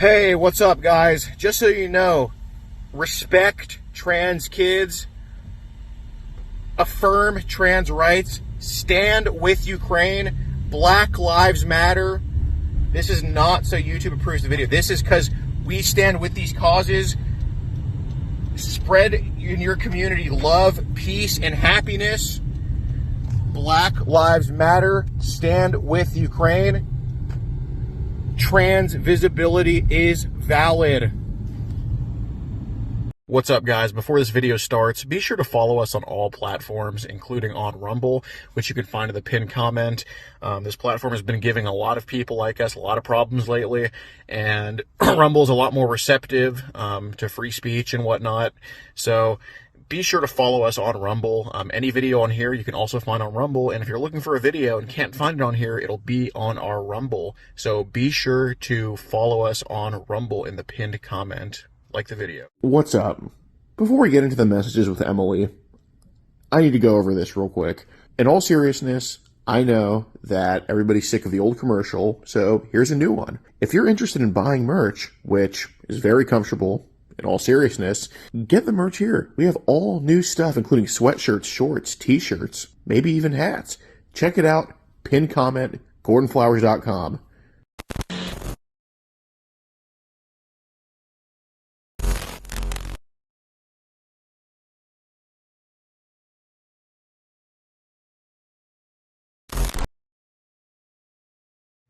Hey, what's up, guys? Just so you know, respect trans kids, affirm trans rights, stand with Ukraine, Black Lives Matter. This is not so YouTube approves the video. This is because we stand with these causes. Spread in your community love, peace, and happiness. Black Lives Matter, stand with Ukraine. Trans visibility is valid. What's up, guys? Before this video starts, be sure to follow us on all platforms, including on Rumble, which you can find in the pinned comment. This platform has been giving a lot of people like us a lot of problems lately, and Rumble is a lot more receptive to free speech and whatnot. So be sure to follow us on Rumble. Any video on here you can also find on Rumble, and if you're looking for a video and can't find it on here, it'll be on our Rumble. So be sure to follow us on Rumble in the pinned comment. Like the video. What's up? Before we get into the messages with Emily, I need to go over this real quick. In all seriousness, I know that everybody's sick of the old commercial, so here's a new one. If you're interested in buying merch, which is very comfortable, in all seriousness, get the merch here. We have all new stuff, including sweatshirts, shorts, t-shirts, maybe even hats. Check it out. Pinned comment, GordonFlowers.com.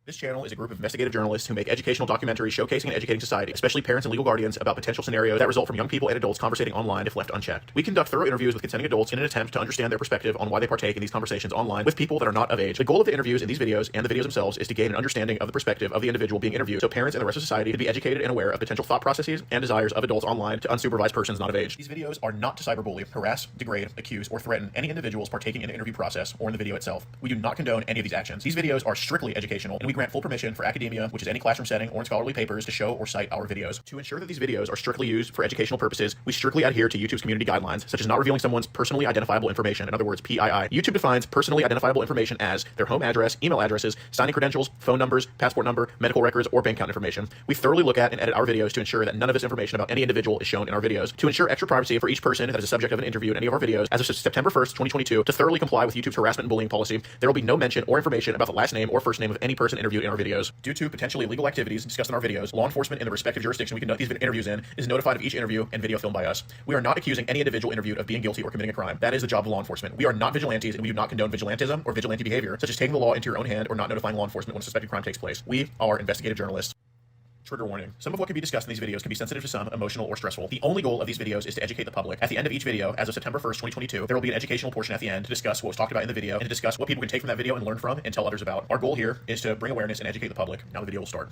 This channel is a group of investigative journalists who make educational documentaries showcasing and educating society, especially parents and legal guardians, about potential scenarios that result from young people and adults conversating online if left unchecked. We conduct thorough interviews with consenting adults in an attempt to understand their perspective on why they partake in these conversations online with people that are not of age. The goal of the interviews in these videos and the videos themselves is to gain an understanding of the perspective of the individual being interviewed, so parents and the rest of society can be educated and aware of potential thought processes and desires of adults online to unsupervised persons not of age. These videos are not to cyberbully, harass, degrade, accuse, or threaten any individuals partaking in the interview process or in the video itself. We do not condone any of these actions. These videos are strictly educational, and we grant full permission for academia, which is any classroom setting or in scholarly papers, to show or cite our videos. To ensure that these videos are strictly used for educational purposes, we strictly adhere to YouTube's community guidelines, such as not revealing someone's personally identifiable information, in other words, PII. YouTube defines personally identifiable information as their home address, email addresses, signing credentials, phone numbers, passport number, medical records, or bank account information. We thoroughly look at and edit our videos to ensure that none of this information about any individual is shown in our videos. To ensure extra privacy for each person that is a subject of an interview in any of our videos, as of September 1st, 2022, to thoroughly comply with YouTube's harassment and bullying policy, there will be no mention or information about the last name or first name of any person interviewed in our videos. Due to potentially illegal activities discussed in our videos, law enforcement in the respective jurisdiction we conduct these interviews in is notified of each interview and video filmed by us. We are not accusing any individual interviewed of being guilty or committing a crime. That is the job of law enforcement. We are not vigilantes, and we do not condone vigilantism or vigilante behavior, such as taking the law into your own hand or not notifying law enforcement when a suspected crime takes place. We are investigative journalists. Trigger warning. Some of what can be discussed in these videos can be sensitive to some, emotional, or stressful. The only goal of these videos is to educate the public. At the end of each video, as of September 1st, 2022, there will be an educational portion at the end to discuss what was talked about in the video and to discuss what people can take from that video and learn from and tell others about. Our goal here is to bring awareness and educate the public. Now the video will start.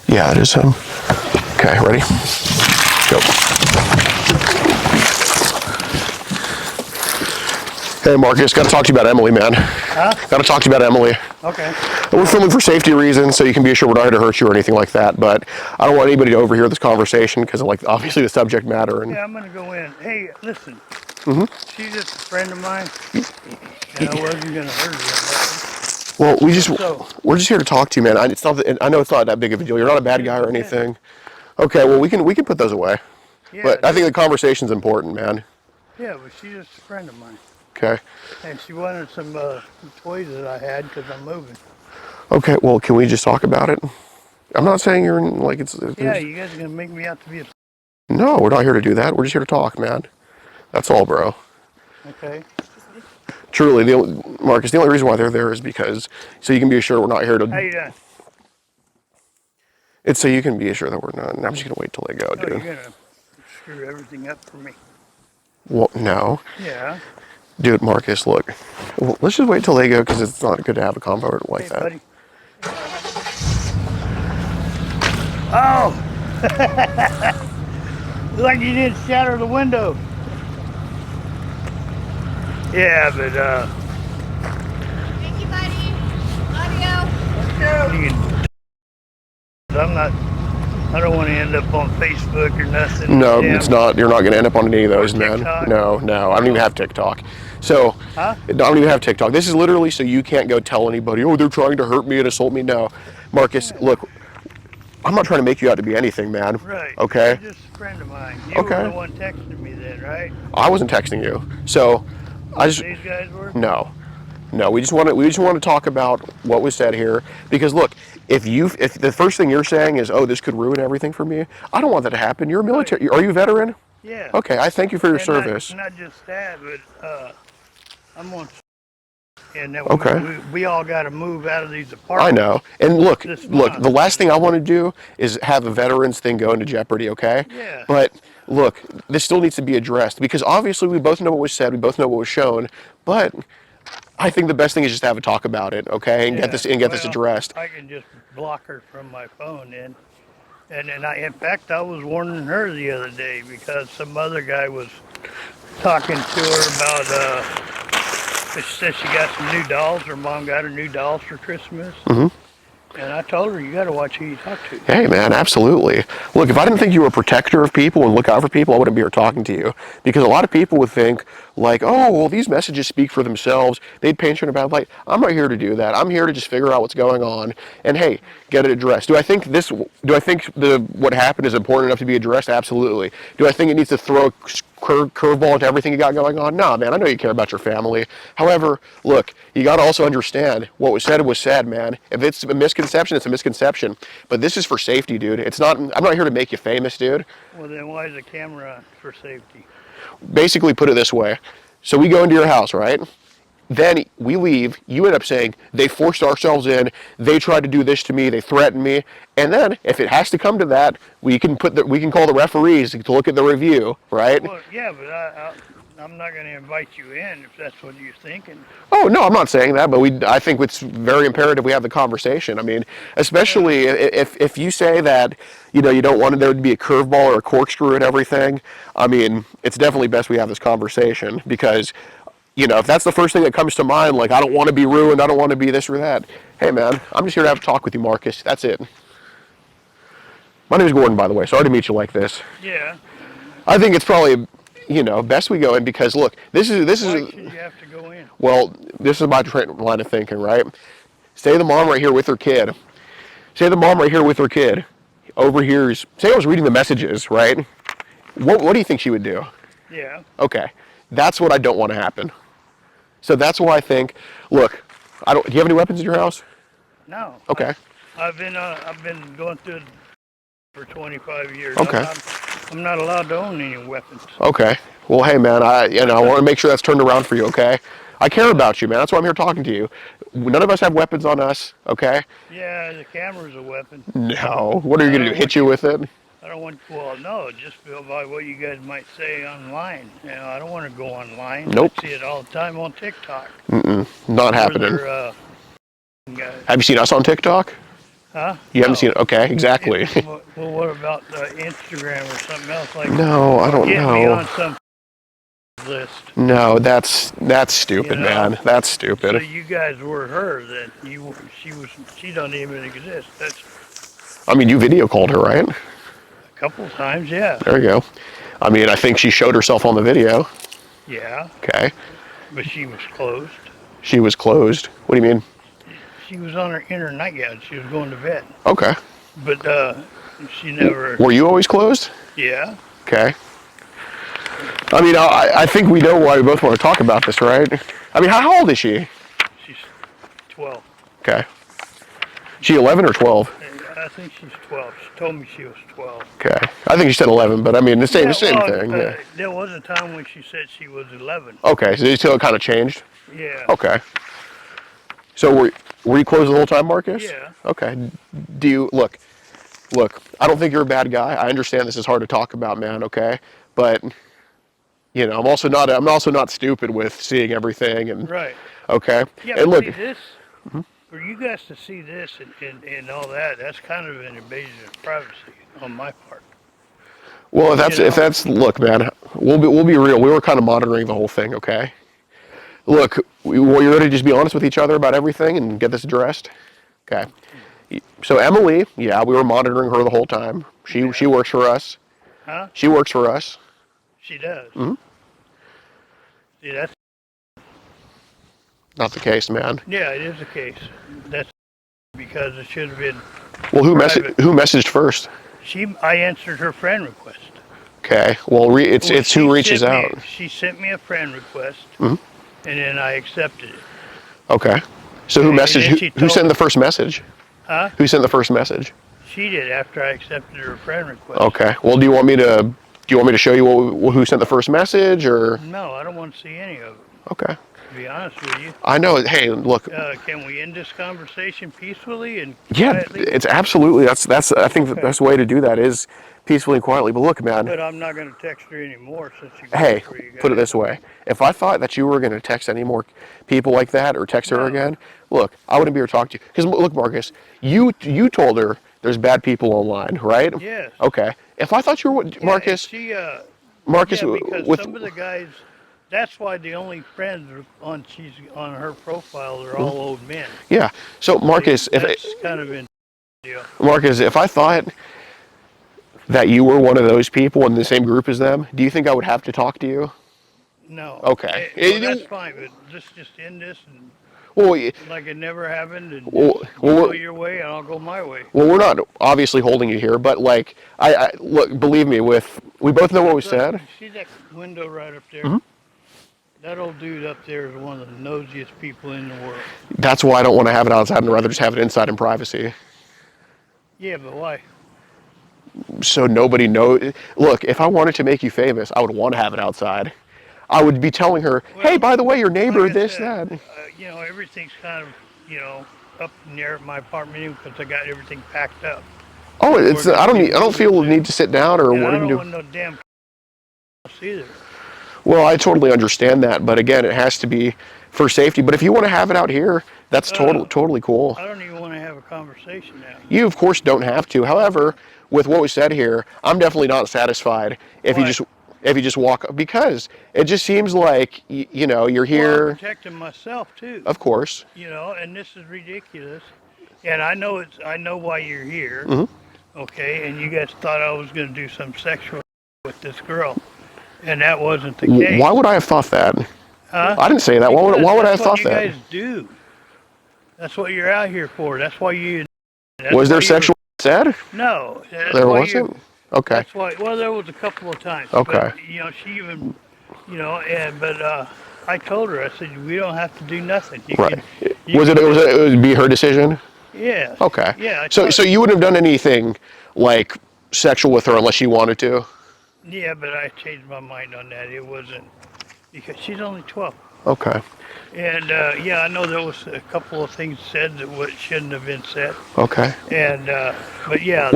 Yeah, it is him. Okay, ready? Go. Hey, Marcus, got to talk to you about Emily, man. Huh? Got to talk to you about Emily. Okay. We're filming for safety reasons, so you can be assured we're not here to hurt you or anything like that, but I don't want anybody to overhear this conversation because of, like, obviously the subject matter. And Yeah, I'm going to go in. Hey, listen. Mm-hmm. She's just a friend of mine, and I wasn't going to hurt her. Well, we're just here to talk to you, man. I know it's not that big of a deal. You're not a bad guy or anything. Okay, well, we can put those away. Yeah, but I think the conversation's important, man. Yeah, but she's just a friend of mine. Okay. And she wanted some toys that I had because I'm moving. Okay, well, can we just talk about it? I'm not saying you're like it's. Yeah, you guys are going to make me out to be a... No, we're not here to do that. We're just here to talk, man. That's all, bro. Okay. Truly, Marcus, the only reason why they're there is because, so you can be assured we're not here to... How you doing? It's so you can be assured that we're not... I'm just going to wait till they go, No, dude. you're going to screw everything up for me. Well, no. Yeah. Dude, Marcus, look. Well, let's just wait till they go because it's not good to have a convo like that. Buddy. Oh! Like you didn't shatter the window. Yeah, but I'm not. I don't want to end up on Facebook or nothing. No, Damn. it's not. You're not going to end up on any of those, man. TikTok? No. I don't even have TikTok. So, Huh? I don't even have TikTok. This is literally so you can't go tell anybody, oh, they're trying to hurt me and assault me. No. Marcus, look, I'm not trying to make you out to be anything, man. Right. Okay? You're just a friend of mine. You Okay. were the one texting me then, right? I wasn't texting you. So, These guys were? No, we just want to talk about what was said here because look, if the first thing you're saying is, oh, this could ruin everything for me, I don't want that to happen. You're a military. Are you a veteran? Yeah. Okay, I thank you for your And service. Not just that, but I'm on. And that Okay. we all got to move out of these I apartments. know. And look, This the month. last thing I want to do is have a veterans thing go into jeopardy, okay? Yeah. But look, this still needs to be addressed because obviously we both know what was said, we both know what was shown, but I think the best thing is just to have a talk about it, okay? And get this addressed. I can just block her from my phone then. And then in fact, I was warning her the other day because some other guy was talking to her about, she said she got some new dolls. Her mom got her new dolls for Christmas. And I told her, you got to watch who you talk to. Hey, man, absolutely. Look, if I didn't think you were a protector of people and look out for people, I wouldn't be here talking to you. Because a lot of people would think, like, oh, well, these messages speak for themselves. They'd paint you in a bad light. I'm not here to do that. I'm here to just figure out what's going on and, hey, get it addressed. Do I think what happened is important enough to be addressed? Absolutely. Do I think it needs to throw a curveball into everything you got going on? No, man, I know you care about your family. However, look, you got to also understand what was said, man. If it's a misconception, it's a misconception. But this is for safety, dude. I'm not here to make you famous, dude. Well, then why is the camera on? For safety? Basically, put it this way. So we go into your house, right? Then we leave. You end up saying, they forced ourselves in. They tried to do this to me. They threatened me. And then, if it has to come to that, we can call the referees to look at the review, right? Well, yeah, but I'm not going to invite you in if that's what you're thinking. Oh, no, I'm not saying that, but I think it's very imperative we have the conversation. I mean, especially if you say that, you don't want there to be a curveball or a corkscrew and everything, I mean, it's definitely best we have this conversation because, if that's the first thing that comes to mind, like, I don't want to be ruined, I don't want to be this or that, hey, man, I'm just here to have a talk with you, Marcus. That's it. My name is Gordon, by the way. Sorry to meet you like this. Yeah. I think it's probably, best we go in because, look, this is. Why should you have to go in? Well, this is my line of thinking, right? Say the mom right here with her kid. Overhears. Say I was reading the messages, right? What do you think she would do? Yeah. Okay, that's what I don't want to happen. So that's why I think. Look, do you have any weapons in your house? No. Okay. I've been going through it for 25 years. Okay. I'm not allowed to own any weapons. Okay. Well, hey, man, I want to make sure that's turned around for you, okay? I care about you, man. That's why I'm here talking to you. None of us have weapons on us, okay? Yeah, the camera's a weapon. No. What are you going to do, hit you with it? I don't want, no, just by what you guys might say online. I don't want to go online. Nope. I see it all the time on TikTok. Not happening. Have you seen us on TikTok? Huh? You haven't seen it? Okay, exactly. Well, what about Instagram or something else like that? No, I don't Get know. me on some list. No, that's stupid, man. That's stupid. So you guys were her then. She don't even exist. I mean, you video called her, right? A couple of times, yeah. There you go. I mean, I think she showed herself on the video. Yeah. Okay. But she was closed. She was closed. What do you mean? She was in her nightgown. She was going to bed. Okay. But she never. Were you always closed? Yeah. Okay. I mean, I think we know why we both want to talk about this, right? I mean, how old is she? She's 12. Okay. She 11 or 12? I think she's 12. She told me she was 12. Okay. I think she said 11, but I mean, the same thing. Yeah. There was a time when she said she was 11. Okay, so it kind of changed? Yeah. Okay. So were you closed the whole time, Marcus? Yeah. Okay. Do you look? I don't think you're a bad guy. I understand this is hard to talk about, man. Okay, but I'm also not stupid with seeing everything and. Right. Okay. Yeah, and but look. see this. For you guys to see this and all that, that's kind of an invasion of privacy on my part. Well, if that's look, man, we'll be real. We were kind of monitoring the whole thing. Okay. Look, you're ready to just be honest with each other about everything and get this addressed? Okay. So Emily, yeah, we were monitoring her the whole time. She works for us. Huh? She works for us. She does. Mhm. See, that's Not the case, man. yeah, it is the case. That's because it should have been Well, private. who messaged first? I answered her friend request. Okay. Well, it's who reaches out. She sent me a friend request, Mhm. and then I accepted it. Okay. So who And then messaged? she Who told sent me- the first message? Huh? Who sent the first message? She did after I accepted her friend request. Okay. Well, do you want me to show you who sent the first message, or? No, I don't want to see any of it. Okay. To be honest with you, I know. Hey, look. can we end this conversation peacefully and Yeah, quietly? it's absolutely. That's. I think the best way to do that is peacefully and quietly. But look, man. But I'm not going to text her anymore since she. Hey, for you put it guys. this way. If I thought that you were going to text any more people like that or text her No. again, look, I wouldn't be here to talk to you. Because look, Marcus, you told her there's bad people online, right? Yes. Okay. If I thought you were Yeah, and Marcus, she. Marcus, Yeah, because with some of the guys. That's why the only friends she's on her profile are all old men. yeah. So Marcus, That's kind of in deal. If I thought that you were one of those people in the same group as them, do you think I would have to talk to you? No. Okay. Well, that's fine, but let's just end this and Well, like it never happened, and Well, just, well, you go we're- your way, and I'll go my way. well, we're not obviously holding you here, but like, I look, believe me, we both know what we Look, said. you see that window right up there? Mm-hmm. That old dude up there is one of the nosiest people in the world. That's why I don't want to have it outside and rather just have it inside in privacy. Yeah, but why? So nobody knows. Look, if I wanted to make you famous, I would want to have it outside. I would be telling her, hey, Well, by the way, your neighbor, Like I this, said, that. Everything's kind of, up in the air at my apartment because I got everything packed up. Oh, I don't feel the need to sit down or And what I even don't do. want no damn house either. Well, I totally understand that, but again, it has to be for safety. But if you want to have it out here, that's totally cool. I don't even want to have a conversation now. You, of course, don't have to. However, with what was said here, I'm definitely not satisfied if Why? you just walk, because it just seems like you're Well, I'm here. protecting myself too. Of course. And this is ridiculous. And I know why you're here. Mm-hmm. Okay, and you guys thought I was going to do some sexual with this girl, and that wasn't the case. Why would I have thought that? Huh? I didn't say that. Why would I have thought that? That's what you guys do. That's what you're out here for. That's why you. Was there sexual said? No, that's There why wasn't? Okay. That's why. Well, there was a couple of times. Okay. But, she even, but I told her. I said we don't have to do nothing. You Right. Can, Was it would be her decision? Yeah. Okay. Yeah. So you wouldn't have done anything like sexual with her unless you wanted to? Yeah, but I changed my mind on that. It wasn't because she's only 12. Okay. And I know there was a couple of things said that shouldn't have been said. Okay. And but yeah,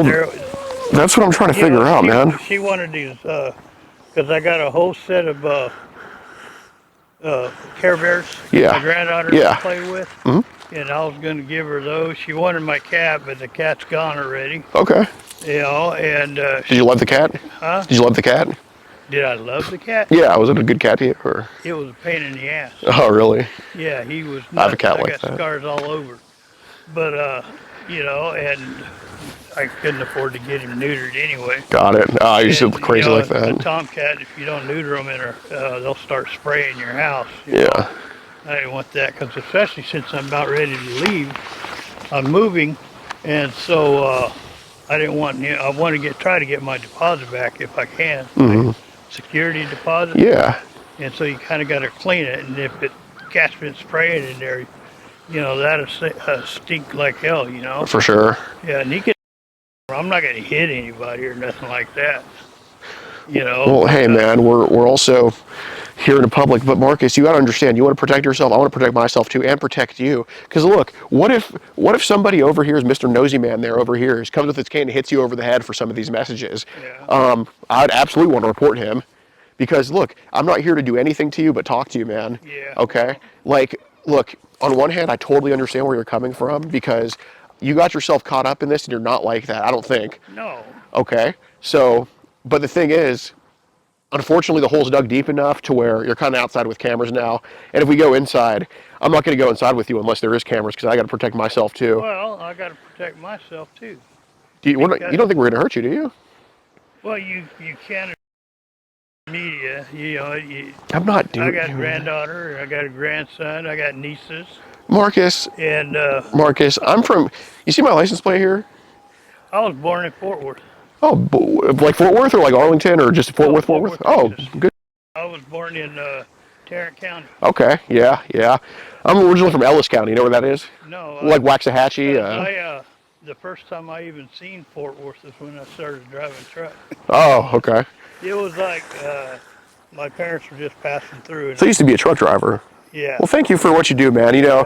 That's what I'm trying to figure out, man. She wanted these because I got a whole set of Care Bears. Yeah. My granddaughter Yeah. to play with. Mhm. And I was going to give her those. She wanted my cat, but the cat's gone already. Okay. And Did you love the cat? Huh? Did you love the cat? Did I love the cat? Yeah. Was it a good cat to you? Or? It was a pain in the ass. Oh, really? Yeah, he was nuts. I have a cat I like got that. scars all over. But and I couldn't afford to get him neutered anyway. Got it. Oh, you're so And, crazy like A that. tomcat, if you don't neuter them, they'll start spraying your house. Yeah. I didn't want that because especially since I'm about ready to leave, I'm moving, and so I didn't want. I want to try to get my deposit back if I can. Mm-hmm. Security deposit. Yeah. And so you kind of got to clean it, and if cat's been spraying in there, that'll stink like hell. For sure. Yeah, and I'm not going to hit anybody or nothing like that. Well, hey, man, we're also here in the public, but Marcus, you got to understand, you want to protect yourself, I want to protect myself too, and protect you. Because look, what if somebody overhears Mr. Nosy Man there overhears, comes with his cane and hits you over the head for some of these messages? Yeah. I'd absolutely want to report him. Because look, I'm not here to do anything to you but talk to you, man. Yeah. Okay? Like, look, on one hand, I totally understand where you're coming from because you got yourself caught up in this and you're not like that, I don't think. No. Okay? So, but the thing is, unfortunately, the hole's dug deep enough to where you're kind of outside with cameras now. And if we go inside, I'm not going to go inside with you unless there is cameras because I got to protect myself too. Well, I got to protect myself too. You don't think we're going to hurt you, do you? Well, you can't media. I'm not doing. I got a granddaughter. I got a grandson. I got nieces. Marcus, And Marcus, I'm from. You see my license plate here? I was born in Fort Worth. Oh, like Fort Worth or like Arlington or just Fort Worth? Fort Worth. Oh, Texas. good. I was born in Tarrant County. Okay, yeah. I'm originally from Ellis County. You know where that is? No. Like Waxahachie. The first time I even seen Fort Worth is when I started driving truck. Oh, okay. It was like my parents were just passing through. And So you used to be a truck driver. Yeah. Well, thank you for what you do, man. You know,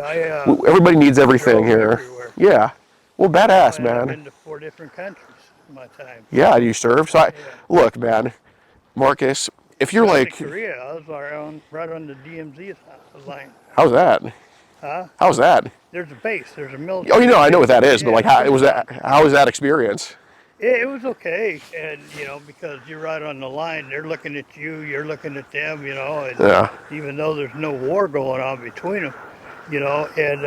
everybody needs everything here. Everywhere. Yeah. Well, badass, man. I've been to 4 different countries in my time. Yeah, you serve. So look, man, Marcus, if you're like Korea, I was right on the DMZ line. how's that? Huh? How's that? There's a base. There's a military. Oh, you know, I know what that is, Yeah, but like, how was that? How was that experience? It was okay, and because you're right on the line, they're looking at you, you're looking at them, and Yeah. even though there's no war going on between them, and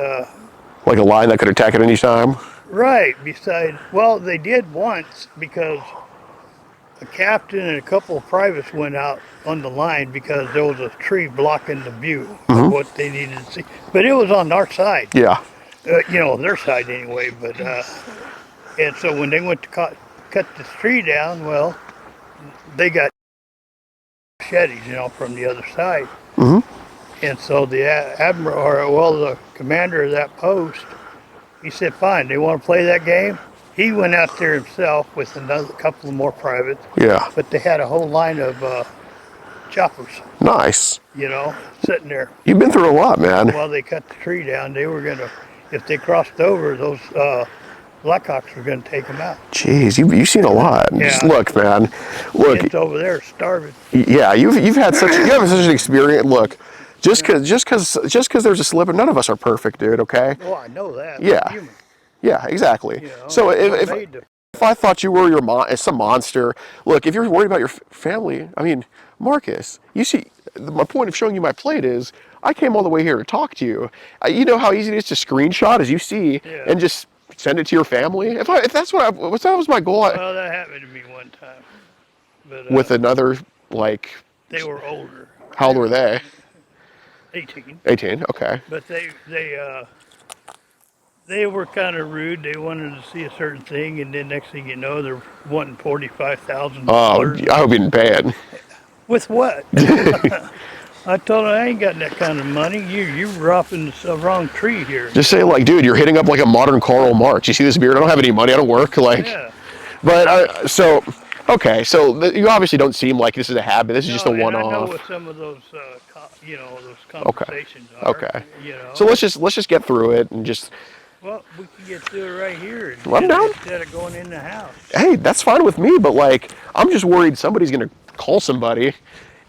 Like a line that could attack at any time. right beside, well, they did once because a captain and a couple of privates went out on the line because there was a tree blocking the view of what they needed to see, but it was on our side. Yeah. Their side anyway, but and so when they went to cut this tree down, well, they got machetes, from the other side. And so the the commander of that post, he said, fine, they want to play that game? He went out there himself with another couple of more privates. Yeah. But they had a whole line of choppers, Nice. sitting there. You've been through a lot, man. While they cut the tree down, they were going to, if they crossed over, those Blackhawks were going to take them out. Jeez, you've seen a lot. Yeah. Just look, man. Look. Kids over there starving. Yeah, you have such an experience. Look, just because there's a slip, and none of us are perfect, dude. Okay. Oh, I know that. Yeah. I'm human. Yeah, exactly. So if I thought you were some monster, look, if you're worried about your family, I mean, Marcus, you see, my point of showing you my plate is I came all the way here to talk to you. You know how easy it is to screenshot, as you see, and just send it to your family. If that was my goal. Well, that happened to me one time. But, with another, like. They were older. How old were they? 18. 18. Okay. But they were kind of rude. They wanted to see a certain thing, and then next thing you know, they're wanting $45,000. Oh, I hope you didn't pay it. With what? I told them I ain't got that kind of money. You're robbing the wrong tree here. Just say like, dude, you're hitting up like a modern Karl Marx. You see this beard? I don't have any money. I don't work. Like, yeah. But so you obviously don't seem like this is a habit. This is just a one-off. I know what some of those, those conversations are. Okay. So let's just get through it and just. Well, we can get through it right here. I'm down. Instead of going in the house. Hey, that's fine with me, but like, I'm just worried somebody's gonna call somebody.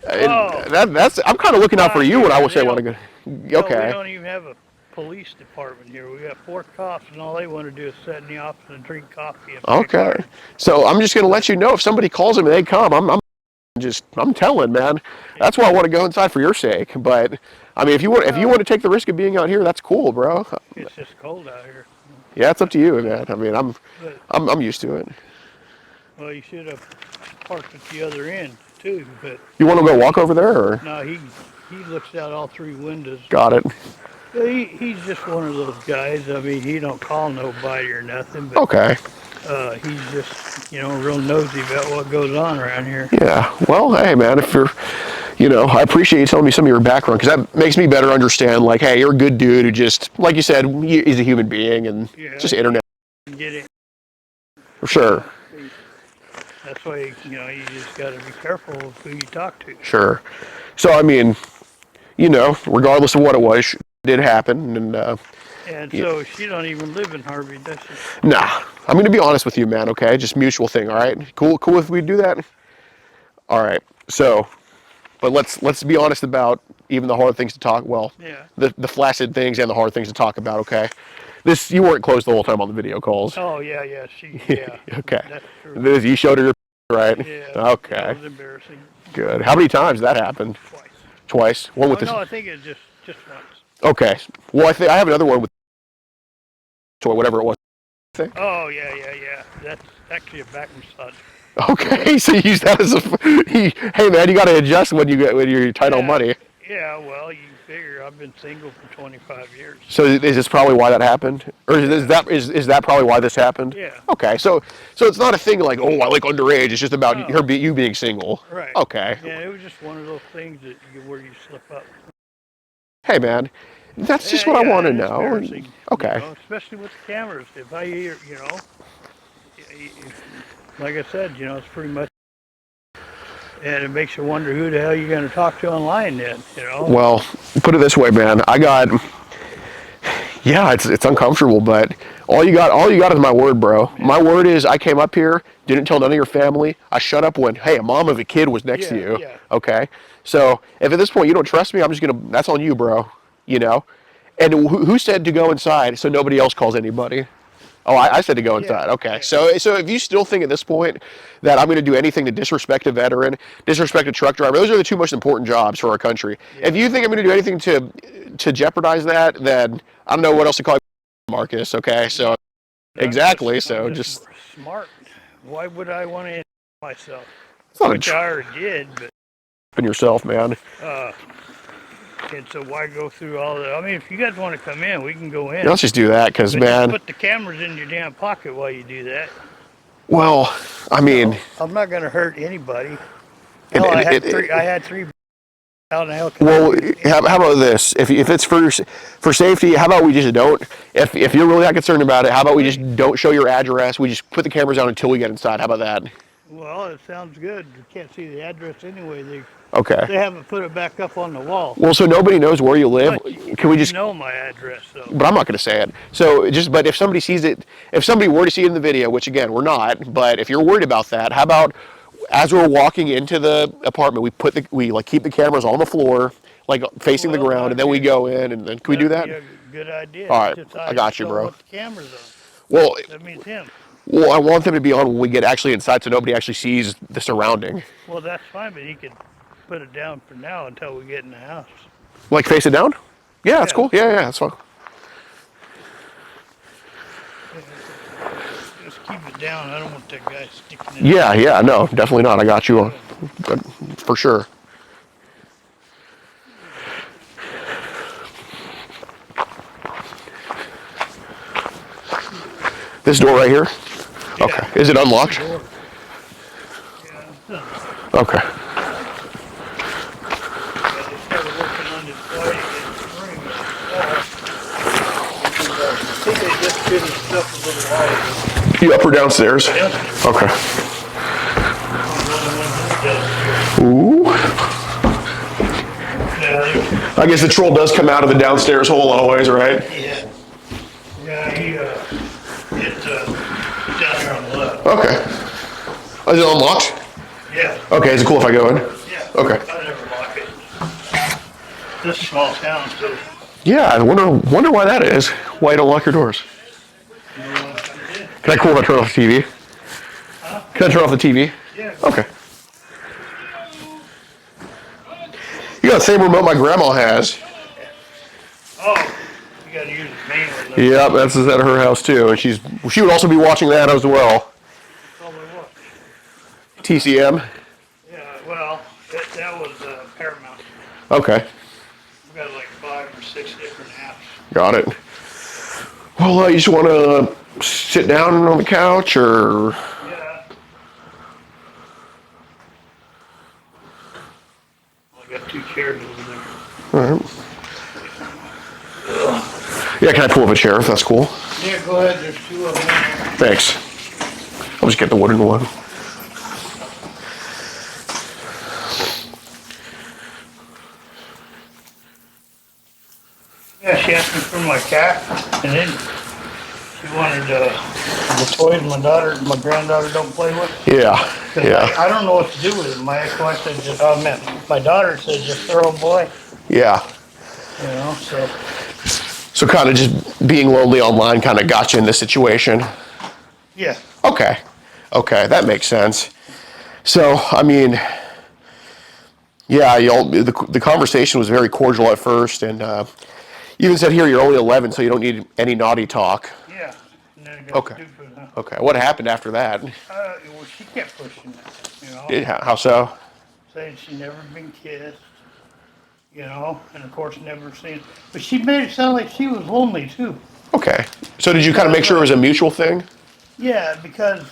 I'm kind of looking out for you when I would say want to go. Okay. We don't even have a police department here. We got 4 cops, and all they want to do is sit in the office and drink coffee. And okay. So I'm just gonna let you know if somebody calls them and they come. I'm telling, man. That's why I want to go inside for your sake. But I mean, if you want to take the risk of being out here, that's cool, bro. It's just cold out here. Yeah, it's up to you, man. I mean, I'm used to it. Well, you should have parked at the other end too, but. You want to go walk over there, or? No, he looks out all 3 windows. Got it. He's just one of those guys. I mean, he don't call nobody or nothing, but. Okay. He's just, real nosy about what goes on around here. Yeah. Well, hey, man, if you're, I appreciate you telling me some of your background because that makes me better understand, like, hey, you're a good dude who just, like you said, he's a human being and just internet. Get it. For sure. That's why, you just got to be careful of who you talk to. Sure. So, I mean, regardless of what it was, it did happen. And so she don't even live in Harvey, does she? Nah. I'm going to be honest with you, man, okay? Just mutual thing, all right? Cool if we do that? All right. So, but let's be honest about even the hard things to talk, the flaccid things and the hard things to talk about, okay? You weren't close the whole time on the video calls. Oh, yeah. Okay. That's true. You showed her your right? Yeah. Okay. That was embarrassing. Good. How many times that happened? twice. Twice. One with No, the. I think it's just once. Okay. Well, I have another one with toy, whatever it was. I think. Oh yeah. That's actually a back massage. Okay, so you use that as a. Hey man, you got to adjust when you're tight on money. Yeah, well, you figure I've been single for 25 years. So is this probably why that happened, or is that probably why this happened? Yeah. Okay, so it's not a thing like, oh, I like underage. It's just about No. you being single. Right. Okay. Yeah, it was just one of those things where you slip up. Hey man, that's just what I want to know. Okay. You know, especially with the cameras. If I hear, like I said, it's pretty much. And it makes you wonder who the hell you're going to talk to online then, Well, put it this way, man. It's uncomfortable, but all you got is my word, bro. Yeah. My word is I came up here, didn't tell none of your family. I shut up when, hey, a mom of a kid was next to you. Yeah. Okay? So if at this point you don't trust me, that's on you, bro. And who said to go inside so nobody else calls anybody? Oh, I said to go inside. Okay. Yeah. So if you still think at this point that I'm going to do anything to disrespect a veteran, disrespect a truck driver, those are the two most important jobs for our country. Yeah. If you think I'm going to do anything to jeopardize that, then I don't know what else to call you, Marcus. Okay. So exactly. So just smart. Why would I want to myself? Which I already did, but in yourself, man. And so why go through all that? I mean, if you guys want to come in, we can go in. Yeah, let's just do that, because, man. Just put the cameras in your damn pocket while you do that. Well, I mean. I'm not going to hurt anybody. Hell, I had three. How the hell well, how about this? If it's for safety, how about we just don't? If you're really not concerned about it, how about we just don't show your address? We just put the cameras on until we get inside. How about that? Well, it sounds good. You can't see the address anyway. They haven't put it back up on the wall. Well, so nobody knows where you live. Can we just know my address though? But I'm not going to say it. So but if somebody sees it, if somebody were to see it in the video, which again we're not, but if you're worried about that, how about as we're walking into the apartment, we keep the cameras on the floor, like facing the ground, and then we go in, and then can we do that? Good idea. All right, I got you, bro. Put the cameras on. Well, that means him. Well, I want them to be on when we get actually inside, so nobody actually sees the surrounding. Well, that's fine, but he could put it down for now until we get in the house. Like face it down? Yeah, that's cool. Yeah, that's fine. Just keep it down. I don't want that guy sticking in. Yeah, no, definitely not. I got you for sure. This door right here? Yeah. Okay. Is it unlocked? Yeah. Okay. They started working on this lighting in the spring. I think they just finished up a little while ago. You up or downstairs? Yes. Okay. Ooh. Yeah, I guess the troll does come out of the downstairs hole always, right? Yeah. Yeah, it's down here on the left. Okay. Is it unlocked? Yeah. Okay, is it cool if I go in? Yeah. Okay. I never lock it. This is a small town, so. Yeah, I wonder why that is. Why you don't lock your doors? Can I cool if I turn off the TV? Huh? Can I turn off the TV? Yeah. Okay. You got the same remote my grandma has. Oh, you gotta use the main one. Yep, that's at her house too, and she would also be watching that as well. Probably what? TCM. Yeah, well, that was Paramount. Okay. We got like 5 or 6 different apps. Got it. Well, you just want to sit down on the couch, or? Yeah. I got 2 chairs over there. All right. Yeah, can I pull up a chair if that's cool? Yeah, go ahead. There's 2 of them. Thanks. I'll just get the wooden one. Yeah, she asked me for my cat, and then she wanted the toys my granddaughter don't play with. Yeah. I don't know what to do with it. My ex-wife said, my daughter said, just throw a boy. Yeah. So. So kind of just being lonely online kind of got you in this situation. Yeah. Okay, that makes sense. So, I mean, Yeah, the conversation was very cordial at first, and you even said here you're only 11, so you don't need any naughty talk. Yeah. And then it got Okay. stupid, huh? Okay. What happened after that? Well, she kept pushing it, How so? saying she never been kissed, and of course never seen. But she made it sound like she was lonely too. Okay. So did you kind of make sure it was a mutual thing? Yeah, because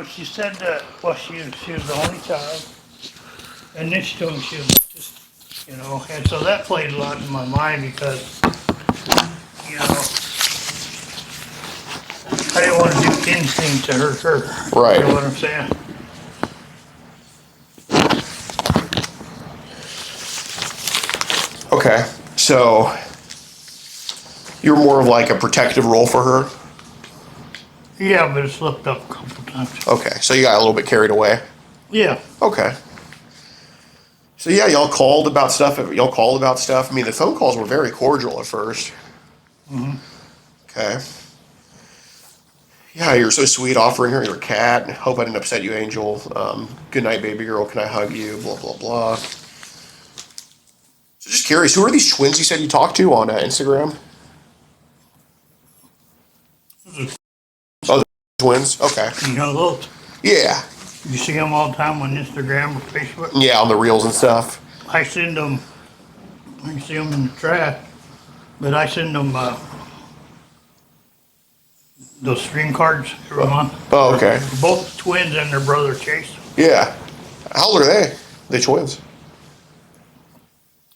she said that she was the only child, and then she told me she was just and so that played a lot in my mind because you know I didn't want to do anything to hurt her. Right. You know what I'm saying? Okay. So you're more of like a protective role for her? Yeah, but it slipped up a couple times. Okay. So you got a little bit carried away? Yeah. Okay. So yeah, y'all called about stuff. I mean, the phone calls were very cordial at first. Okay. Yeah, you're so sweet offering her your cat. Hope I didn't upset you, Angel. Good night, baby girl. Can I hug you? Blah, blah, blah. So just curious, who are these twins you said you talked to on Instagram? Oh, the twins? Okay. Those. Yeah. You see them all the time on Instagram or Facebook. Yeah, on the reels and stuff. I send them. You see them in the trash, but I send them those stream cards every month. Oh, okay. Both twins and their brother Chase. Yeah. How old are they? They twins?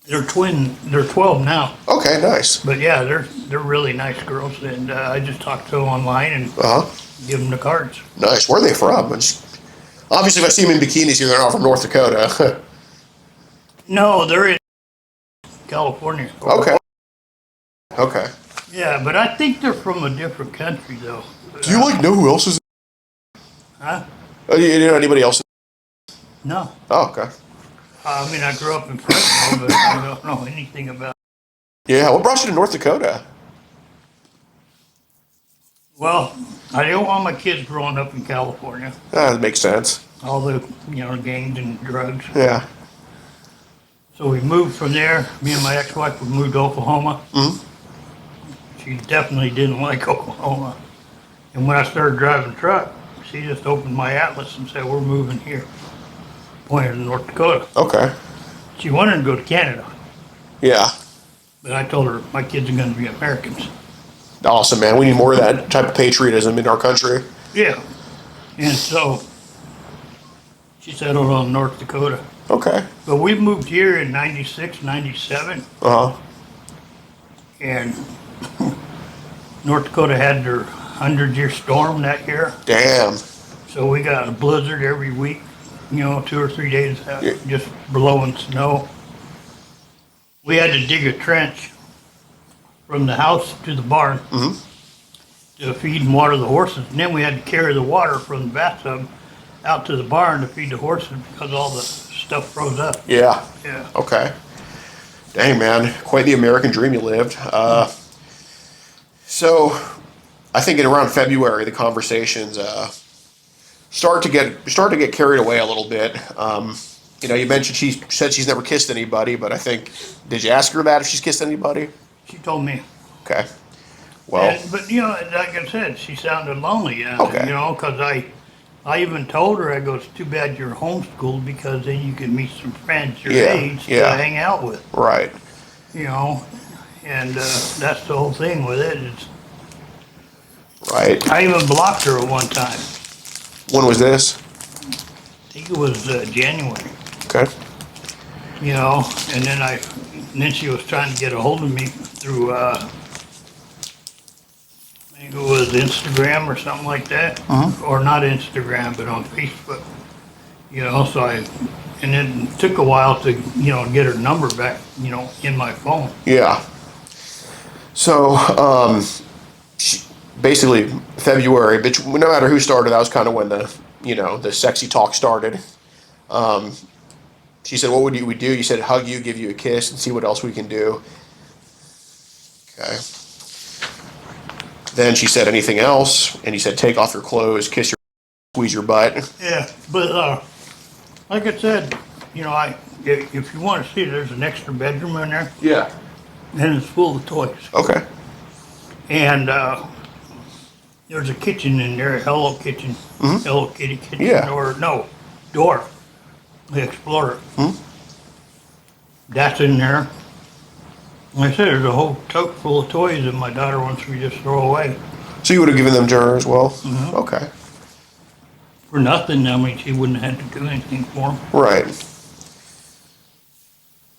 They're 12 now. Okay, nice. But yeah, they're really nice girls, and I just talk to them online and give them the cards. Nice. Where are they from? Obviously, if I see them in bikinis here, they're not from North Dakota. No, they're in California. Okay. Okay. Yeah, but I think they're from a different country, though. Do you know who else is? Huh? Oh, you know anybody else? No. Oh, okay. I mean, I grew up in Fresno, but I don't know anything about. Yeah, what brought you to North Dakota? Well, I didn't want my kids growing up in California. That makes sense. All the gangs and drugs. Yeah. So we moved from there. Me and my ex-wife, we moved to Oklahoma. She definitely didn't like Oklahoma. And when I started driving truck, she just opened my atlas and said, "We're moving here." Pointed to North Dakota. Okay. She wanted to go to Canada, Yeah. but I told her my kids are going to be Americans. Awesome, man. We need more of that type of patriotism in our country. Yeah. And so she settled on North Dakota. Okay. But we moved here in 96, 97. And North Dakota had their 100-year storm that year. Damn. So we got a blizzard every week, 2 or 3 days out, just blowing snow. We had to dig a trench from the house to the barn to feed and water the horses. And then we had to carry the water from the bathtub out to the barn to feed the horses because all the stuff froze up. Yeah. Yeah. Okay. Dang, man. Quite the American dream you lived. So I think in around February, the conversations start to get carried away a little bit. You mentioned she said she's never kissed anybody, but I think, did you ask her that if she's kissed anybody? She told me. Okay. Well. But like I said, she sounded lonely. Okay. Because I even told her, I go, "It's too bad you're homeschooled because then you can meet some friends your age to hang out with." Right. And that's the whole thing with it. Right. I even blocked her at one time. When was this? I think it was January. Okay. And then she was trying to get a hold of me through, I think it was Instagram or something like that. Or not Instagram, but on Facebook. And it took a while to, get her number back, in my phone. Yeah. So, basically February, but no matter who started, that was kind of when the sexy talk started. She said, "What would we do?" You said, "Hug you, give you a kiss, and see what else we can do." Okay. Then she said, "Anything else?" And you said, "Take off your clothes, kiss your, squeeze your butt." Yeah, but like I said, you know, if you want to see, there's an extra bedroom in there, Yeah. and it's full of toys. Okay. And there's a kitchen in there, a Hello Kitchen, Hello Kitty kitchen, Yeah. or no, door, the Explorer. That's in there. Like I said, there's a whole tote full of toys that my daughter wants me to just throw away So you would have given them to her as well? Okay. for nothing. I mean, she wouldn't have had to do anything for them. Right.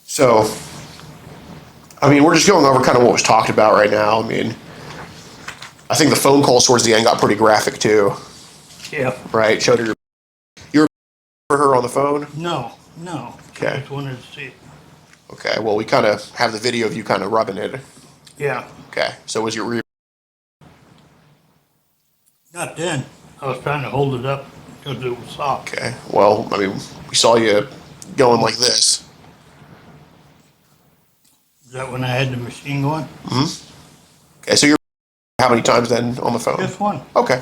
So, I mean, we're just going over kind of what was talked about right now. I mean, I think the phone calls towards the end got pretty graphic too, Yeah. right? Showed her you were her on the phone? No. Okay. I just wanted to see it. Okay, well, we kind of have the video of you kind of rubbing it. Yeah. Okay, so was your Not then. I was trying to hold it up because it was soft. okay? Well, I mean, we saw you going like this. Is that when I had the machine going? Okay, so you're how many times then on the phone? Just one. Okay.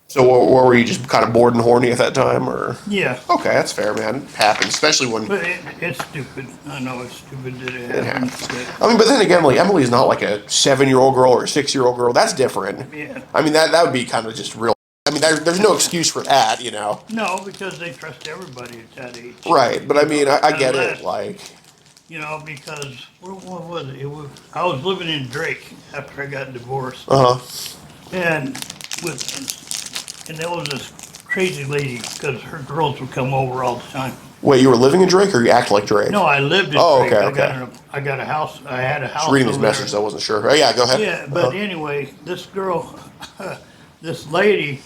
So, what were you just kind of bored and horny at that time, or? Yeah. Okay, that's fair, man. It happens, especially when. But it's stupid. I know it's stupid that it happens. But I mean, but then again, like Emily's not like a 7-year-old girl or a 6-year-old girl. That's different. yeah. I mean, that would be kind of just real. I mean, there's no excuse for that, you know. No, because they trust everybody at that age. Right, but I mean, I get it. Unless- Like, You know, because what was it? I was living in Drake after I got divorced, and there was this crazy lady because her girls would come over all the time. wait, you were living in Drake, or you act like Drake? No, I lived in Oh, Drake. okay, I got a house. I had a house. Just reading these over messages, there. I wasn't sure. Oh, yeah, go ahead. Yeah, but anyway, this girl, this lady,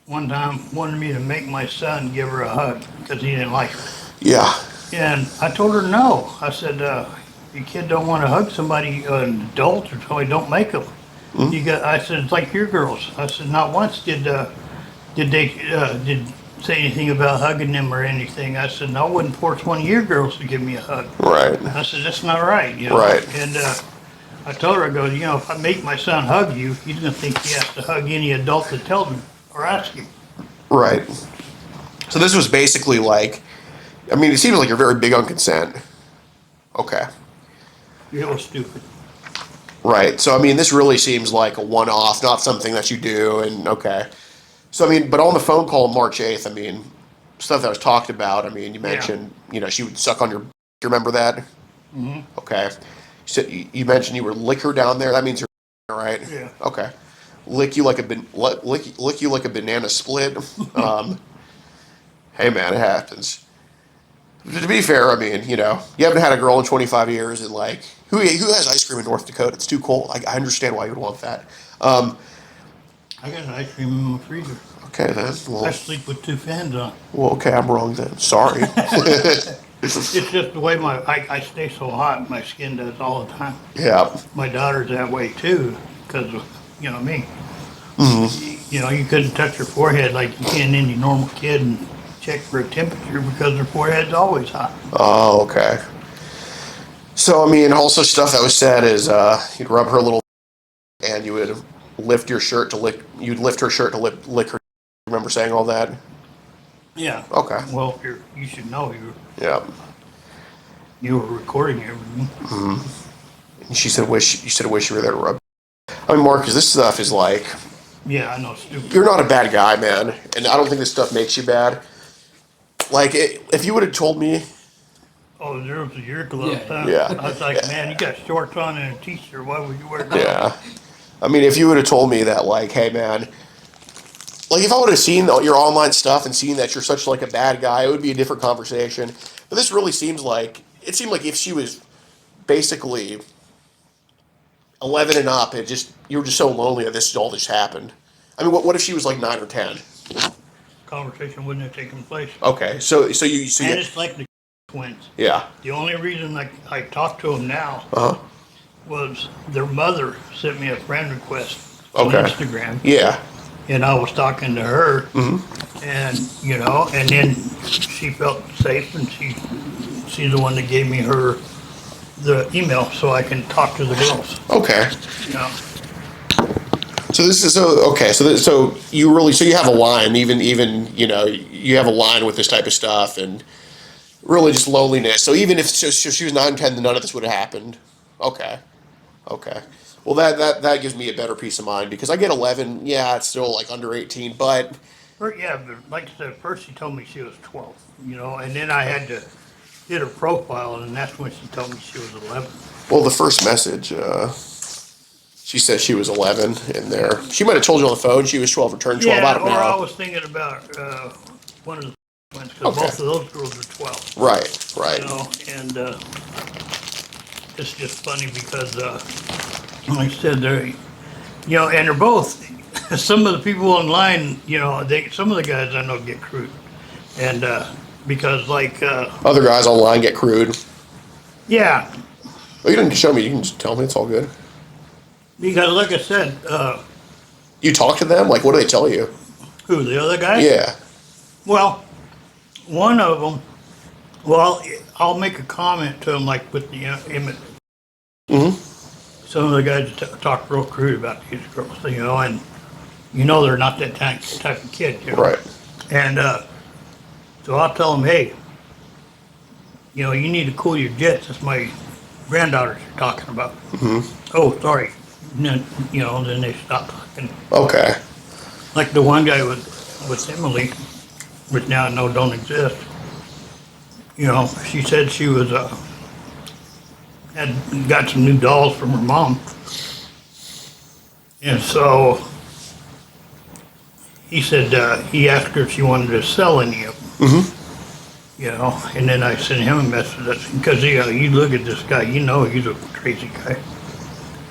one time wanted me to make my son give her a hug because he didn't like her. Yeah. And I told her no. I said, your kid don't want to hug somebody, an adult or somebody, don't make them. I said, it's like your girls. I said, not once did say anything about hugging them or anything. I said, no, I wouldn't force one of your girls to give me a hug. Right. I said, that's not right, you know. Right. And I told her, I go, you know, if I make my son hug you, he's going to think he has to hug any adult that tells him or asks him. Right. So this was basically like, I mean, it seems like you're very big on consent. Okay. It was stupid. Right. So, I mean, this really seems like a one-off, not something that you do, and okay. So, I mean, but on the phone call on March 8th, I mean, stuff that was talked about, I mean, you mentioned, you know, she would suck on your, do you remember that? Mm-hmm. Okay. So you mentioned you were lick her down there. That means you're right? Yeah. Okay. Lick you like lick you like a banana split. Hey, man, it happens. To be fair, I mean, you know, you haven't had a girl in 25 years, and like, who has ice cream in North Dakota? It's too cold. I understand why you would want that. I got an ice cream in my freezer. Okay, then. Well, I sleep with two fans on. well, okay, I'm wrong then. Sorry. It's just the way I stay so hot, my skin does all the time. Yeah. My daughter's that way too, because of, you know, me. Mm-hmm. You know, you couldn't touch her forehead like you can any normal kid and check for a temperature because her forehead's always hot. Oh, okay. So, I mean, also stuff that was said is you'd rub her little and you would lift your shirt to lick, you'd lift her shirt to lick her. Remember saying all that? Yeah. Okay. Well, you should know Yeah. you were recording everything. And she said, wish you were there to rub. I mean, Marcus, this stuff is like, Yeah, I know, stupid. you're not a bad guy, man. And I don't think this stuff makes you bad. Like, if you would have told me, Oh, there was your gloves, huh? Yeah. I was like, man, you got shorts on and a t-shirt. Why would you wear gloves? yeah. I mean, if you would have told me that, like, hey, man, like, if I would have seen your online stuff and seen that you're such, like, a bad guy, it would be a different conversation. But this really seems like, it seemed like if she was basically 11 and up, you were just so lonely that all this happened. I mean, what if she was, like, 9 or 10? Conversation wouldn't have taken place. Okay, so And it's like the twins. yeah. The only reason I talk to them now Uh-huh. was their mother sent me a friend request Okay. on Instagram. Yeah. And I was talking to her, and you know, and then she felt safe, and she's the one that gave me the email so I can talk to the girls. Okay. You know, So this is okay. So you really you have a line, even you have a line with this type of stuff, and really just loneliness. So even if she was 9, 10, then none of this would have happened. Okay, okay. Well, that gives me a better peace of mind because I get 11. Yeah, it's still like under 18, but Yeah, but like I said, first she told me she was 12, and then I had to hit her profile, and that's when she told me she was 11. well, the first message, she said she was 11 in there. She might have told you on the phone she was 12 or turned 12. I Yeah, don't or I know. was thinking about one of the ones, because Okay. both of those girls are 12. Right, right. And it's just funny because, like I said, and they're both, some of the people online, some of the guys I know get crude. And because, like, Other guys online get crude. yeah, Well, you didn't show me. You can just tell me. It's all good. because, like I said, You talk to them? Like, what do they tell you? who, the other guy? Yeah. Well, one of them, well, I'll make a comment to him, like with the image. Mm-hmm. Some of the guys talk real crude about these girls, and they're not that type of kid, Right. And so I'll tell them, hey, you need to cool your jets. That's my granddaughters you're talking about. Mm-hmm. Oh, sorry. And then, then they stop talking. Okay. Like the one guy with Emily, which now I know don't exist. She said she was had got some new dolls from her mom, and so he said he asked her if she wanted to sell any of them. Mm-hmm. And then I sent him a message because you look at this guy, he's a crazy guy,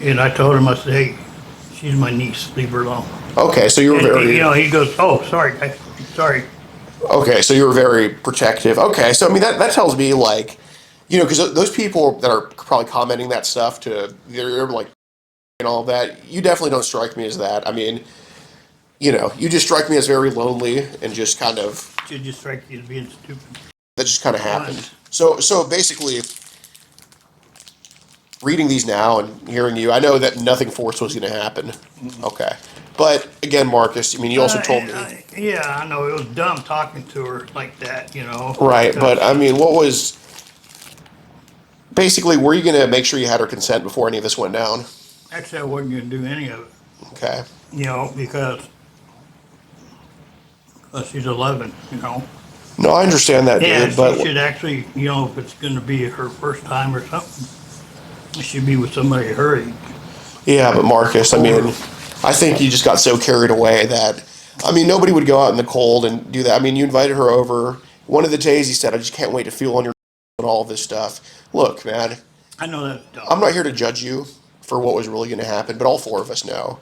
and I told him, I said, hey, she's my niece, leave her alone. Okay, so you were very. He goes, oh, sorry, guy, sorry. Okay, so you were very protective. Okay, so I mean that tells me like, because those people that are probably commenting that stuff they're like and all that. You definitely don't strike me as that. I mean, you just strike me as very lonely and just kind of Should just strike you as being stupid. that just kind of happened. So basically, reading these now and hearing you, I know that nothing forced was going to happen. Mm-hmm. Okay, but again, Marcus, I mean, you also told me. Yeah, I know it was dumb talking to her like that, Right, because- but I mean, what was basically, were you going to make sure you had her consent before any of this went down? Actually, I wasn't going to do any of it, Okay. because she's 11, No, I understand that, Yeah, dude, but she should actually, if it's going to be her first time or something, it should be with somebody her age. yeah, but Marcus, I mean, I think you just got so carried away that, I mean, nobody would go out in the cold and do that. I mean, you invited her over. One of the days he said, I just can't wait to feel on your and all this stuff. Look, man, I know that's dumb. I'm not here to judge you for what was really going to happen, but all four of us know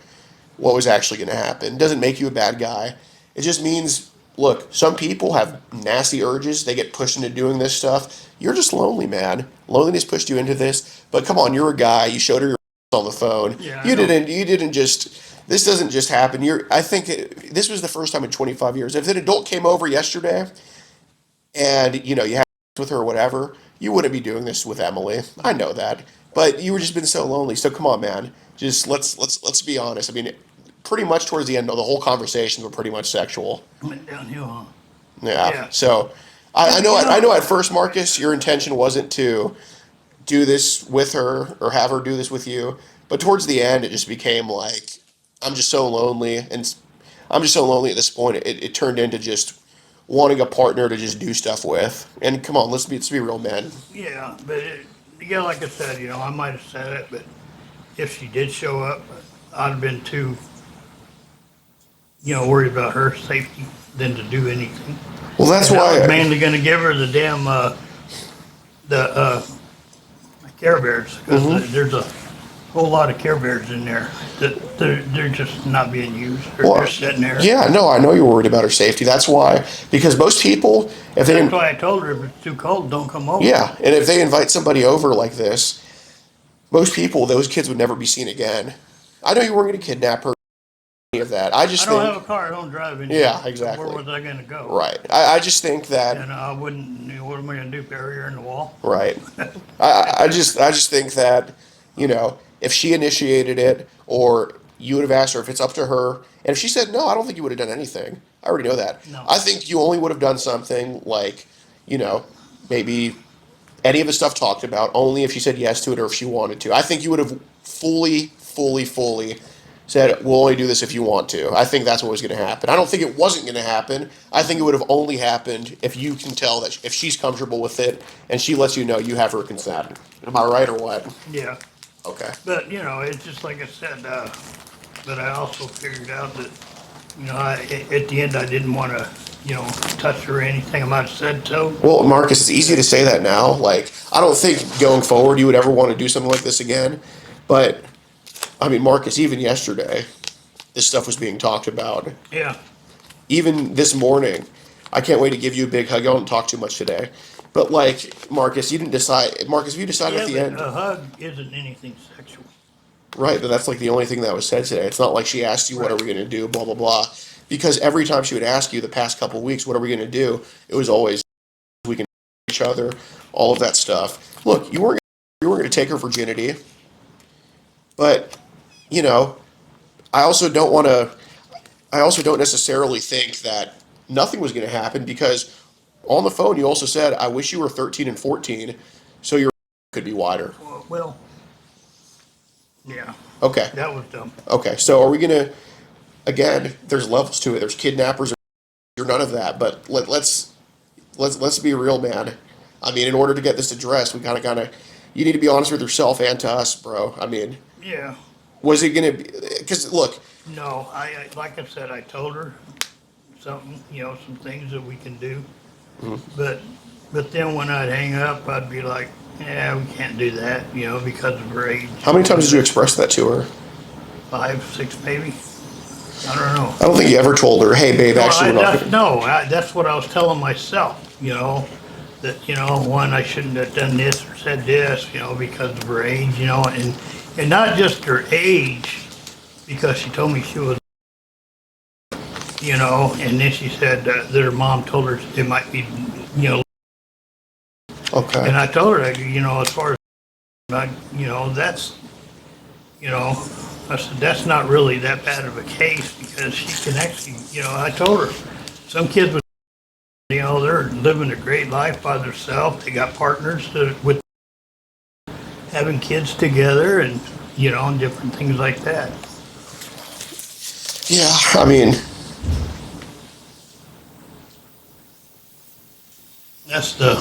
what was actually going to happen. It doesn't make you a bad guy. It just means, look, some people have nasty urges. They get pushed into doing this stuff. You're just lonely, man. Loneliness pushed you into this. But come on, you're a guy. You showed her your on the phone. Yeah, You didn't just. This doesn't just happen. I think this was the first time in 25 years. If an adult came over yesterday, and you had with her or whatever, you wouldn't be doing this with Emily. I know that, but you were just been so lonely. So come on, man. Just let's be honest. I mean, pretty much towards the end, the whole conversations were pretty much sexual. Went downhill, huh? Yeah. Yeah. So I know at first, Marcus, your intention wasn't to do this with her or have her do this with you, but towards the end, it just became like I'm just so lonely, and I'm just so lonely at this point. It turned into just wanting a partner to just do stuff with. And come on, let's be real men. Yeah, but like I said, I might have said it, but if she did show up, I'd have been too, worried about her safety than to do anything. Well, that's And I why. was mainly going to give her the damn the Care Bears because there's a whole lot of Care Bears in there that they're just not being used. They're Well, just sitting there. Yeah, no, I know you're worried about her safety. That's why, because most people, if they, That's why I told her if it's too cold, don't come over. yeah, and if they invite somebody over like this, most people, those kids would never be seen again. I know you weren't going to kidnap her, any of that. I just I don't think, have a car. I don't drive any. Yeah, exactly. Where was I going to go? right. I just think that, And I wouldn't. What am I going to do? Bury her in the wall? right. I just think that, if she initiated it, or you would have asked her if it's up to her. And if she said no, I don't think you would have done anything. I already know that. No. I think you only would have done something like, you know, maybe any of the stuff talked about, only if she said yes to it or if she wanted to. I think you would have fully said, we'll only do this if you want to. I think that's what was going to happen. I don't think it wasn't going to happen. I think it would have only happened if you can tell that if she's comfortable with it and she lets you know you have her consent. Am I right or what? Yeah. Okay. But, it's just like I said, but I also figured out that, at the end, I didn't want to, touch her or anything. I might have said so. Well, Marcus, it's easy to say that now. Like, I don't think going forward you would ever want to do something like this again. But, I mean, Marcus, even yesterday, this stuff was being talked about. Yeah. Even this morning, I can't wait to give you a big hug. I don't talk too much today. But, like, Marcus, you didn't decide. Marcus, you decided at the end. A hug isn't anything sexual. Right, but that's like the only thing that was said today. It's not like she asked you, what are we going to do, blah, blah, blah. Because every time she would ask you the past couple of weeks, what are we going to do? It was always, we can each other, all of that stuff. Look, you weren't going to take her virginity. But, I also don't necessarily think that nothing was going to happen because on the phone you also said, I wish you were 13 and 14 so your could be wider. Well, yeah. Okay. That was dumb. Okay, so are we gonna? Again, there's levels to it. There's kidnappers, or none of that. But let's be real, man. I mean, in order to get this addressed, we gotta. You need to be honest with yourself and to us, bro. I mean, Yeah. was it gonna be? Because look, No, I like I said, I told her something, some things that we can do. But then when I'd hang up, I'd be like, yeah, we can't do that, because of her age. how many times did you express that to her? 5, 6 maybe. I don't know. I don't think you ever told her, hey, babe, actually, we're not. That's what I was telling myself, that, one, I shouldn't have done this or said this, because of her age, and not just her age, because she told me she was, and then she said that her mom told her it might be, Okay. and I told her, as far as, that's, I said, that's not really that bad of a case because she can actually, I told her, some kids with, they're living a great life by themselves. They got partners with having kids together and, and different things like that. Yeah, I mean, That's the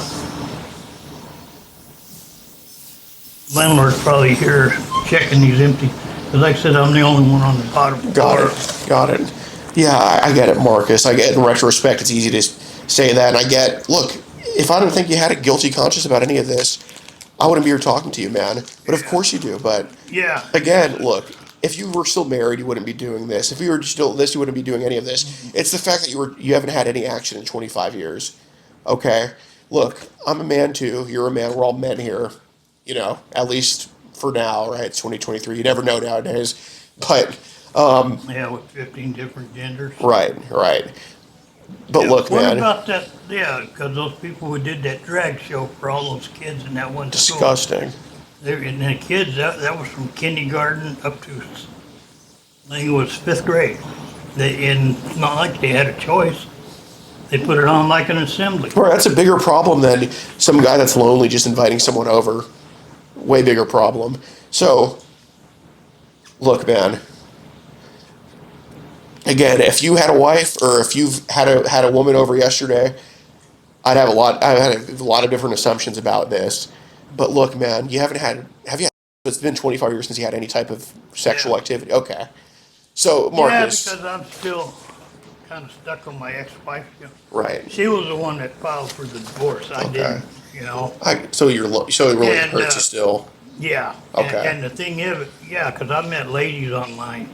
landlord's probably here checking these empty. Because like I said, I'm the only one on the bottom floor. Got it. Yeah, I get it, Marcus. I get in retrospect, it's easy to say that, and I get. Look, if I didn't think you had a guilty conscience about any of this, I wouldn't be here talking to you, man. But of course you do. But Yeah. again, look, if you were still married, you wouldn't be doing this. If you were still this, you wouldn't be doing any of this. It's the fact that you haven't had any action in 25 years. Okay, look, I'm a man too. You're a man. We're all men here. At least for now, right? It's 2023. You never know nowadays. But Yeah, with 15 different genders. right. But Yeah, look, what man, about that? Yeah, because those people who did that drag show for all those kids in that one school. disgusting. And the kids, that was from kindergarten up to, I think it was 5th grade. And it's not like they had a choice. They put it on like an assembly. Right, that's a bigger problem than some guy that's lonely just inviting someone over. Way bigger problem. So, look, man. Again, if you had a wife or if you've had a woman over yesterday, I had a lot of different assumptions about this. But look, man, have you? It's been 25 years since you had any type of sexual activity. Okay. So, Marcus. Yeah, because I'm still kind of stuck on my ex-wife. Right. She was the one that filed for the divorce. I didn't, So it really And, hurts you still. Yeah. Okay. And the thing is, because I met ladies online,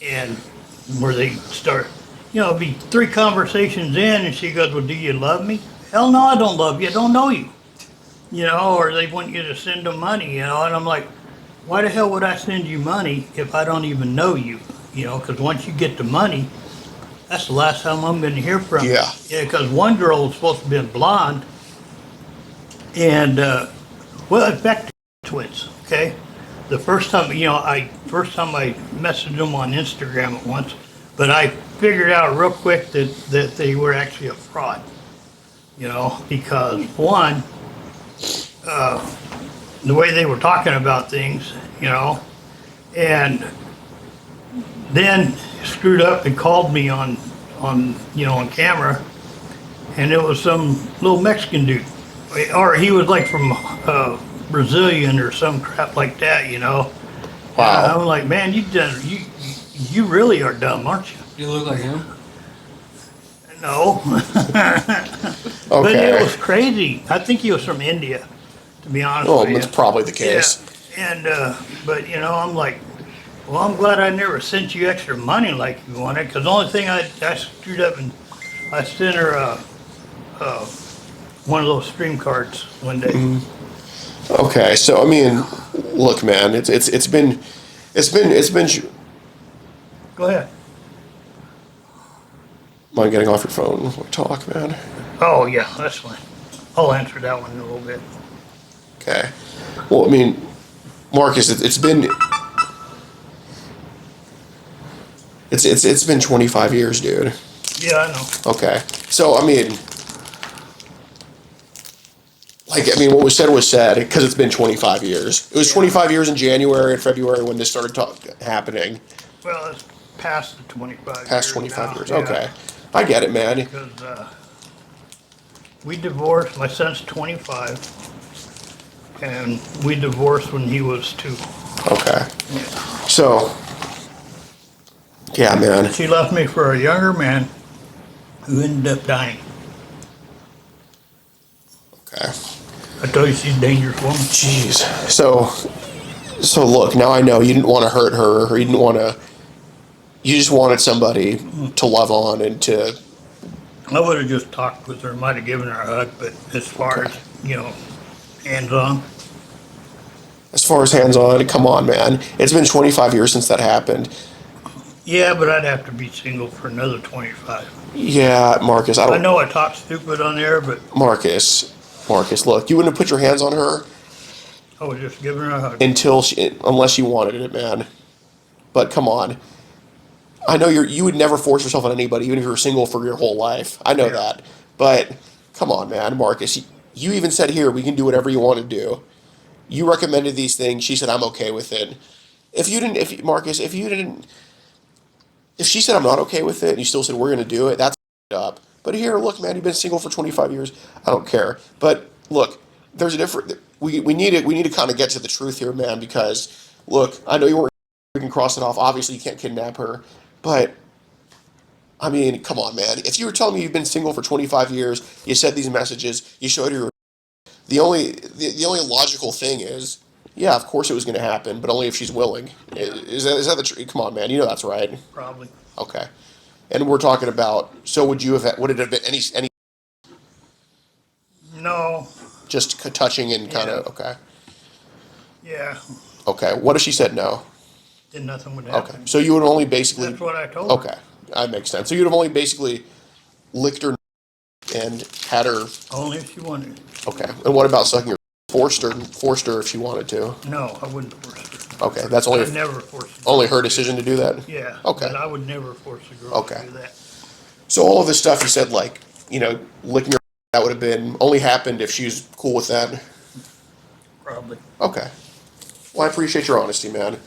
and where they start, be 3 conversations in, and she goes, "Well, do you love me?" Hell no, I don't love you. I don't know you. Or they want you to send them money, and I'm like, why the hell would I send you money if I don't even know you? Because once you get the money, that's the last time I'm going to hear from you. Yeah. Yeah, because one girl was supposed to be blonde, and, well, it's back to twins, okay? the first time, I messaged them on Instagram at once, but I figured out real quick that they were actually a fraud. Because one, the way they were talking about things, and then screwed up and called me on camera, and it was some little Mexican dude, or he was like from Brazilian or some crap like that. Wow. And I'm like, man, you really are dumb, aren't you? You look like him. No. But it was crazy. I think he was from India, to be honest Well, with you. that's probably the case. Yeah. And but I'm like, well, I'm glad I never sent you extra money like you wanted, because the only thing I screwed up and I sent her one of those stream cards one day. Okay, so I mean, look, man, it's been. Go ahead. Mind getting off your phone while we talk, man? Oh yeah, that's fine. I'll answer that one in a little bit. Okay. Well, I mean, Marcus, it's been 25 years, dude. Yeah, I know. Okay. So I mean, what was said because it's been 25 years. It was 25 years in January and February when this started happening. Well, it's past the 25 Past years 25 now, years. yeah. Okay. I get it, man. Because we divorced. My son's 25, and we divorced when he was 2. Okay. So, yeah, man. She left me for a younger man who ended up dying. Okay. I told you she's a dangerous woman. Jeez. So look, now I know you didn't want to hurt her, or you just wanted somebody to love on and to. I would have just talked with her, might have given her a hug, but as far as, hands-on. As far as hands-on, come on, man. It's been 25 years since that happened. Yeah, but I'd have to be single for another 25. Yeah, Marcus, I know I talk stupid on there, but Marcus, look, you wouldn't have put your hands on her I was just giving her a hug. unless you wanted it, man. But come on. I know you would never force yourself on anybody, even if you were single for your whole life. I know that. But come on, man, Marcus. You even said here, we can do whatever you want to do. You recommended these things. She said, I'm okay with it. If she said, I'm not okay with it, and you still said, we're going to do it, that's up. But here, look, man, you've been single for 25 years. I don't care. But look, there's a different, we need to kind of get to the truth here, man, because look, I know you weren't, we can cross it off. Obviously, you can't kidnap her. But, I mean, come on, man. If you were telling me you've been single for 25 years, you said these messages, you showed her, the only logical thing is, yeah, of course it was going to happen, but only if she's willing. Is that the truth? Come on, man. You know that's right. Probably. Okay. And we're talking about, so would it have been any No. just touching and kind of, okay. Yeah. Okay. What if she said no? Then nothing would Okay. happen. So you would only basically. That's what I told her. Okay. That makes sense. So you'd have only basically licked her and had her. Only if she wanted. Okay. And what about sucking her? Forced her if she wanted to. No, I wouldn't force her. Okay. That's only I'd never force her. only her decision to do that? Yeah. Okay. But I would never force a girl Okay. to do that. So all of this stuff you said, like, licking her, that would have been only happened if she was cool with that? Probably. Okay. Well, I appreciate your honesty, man.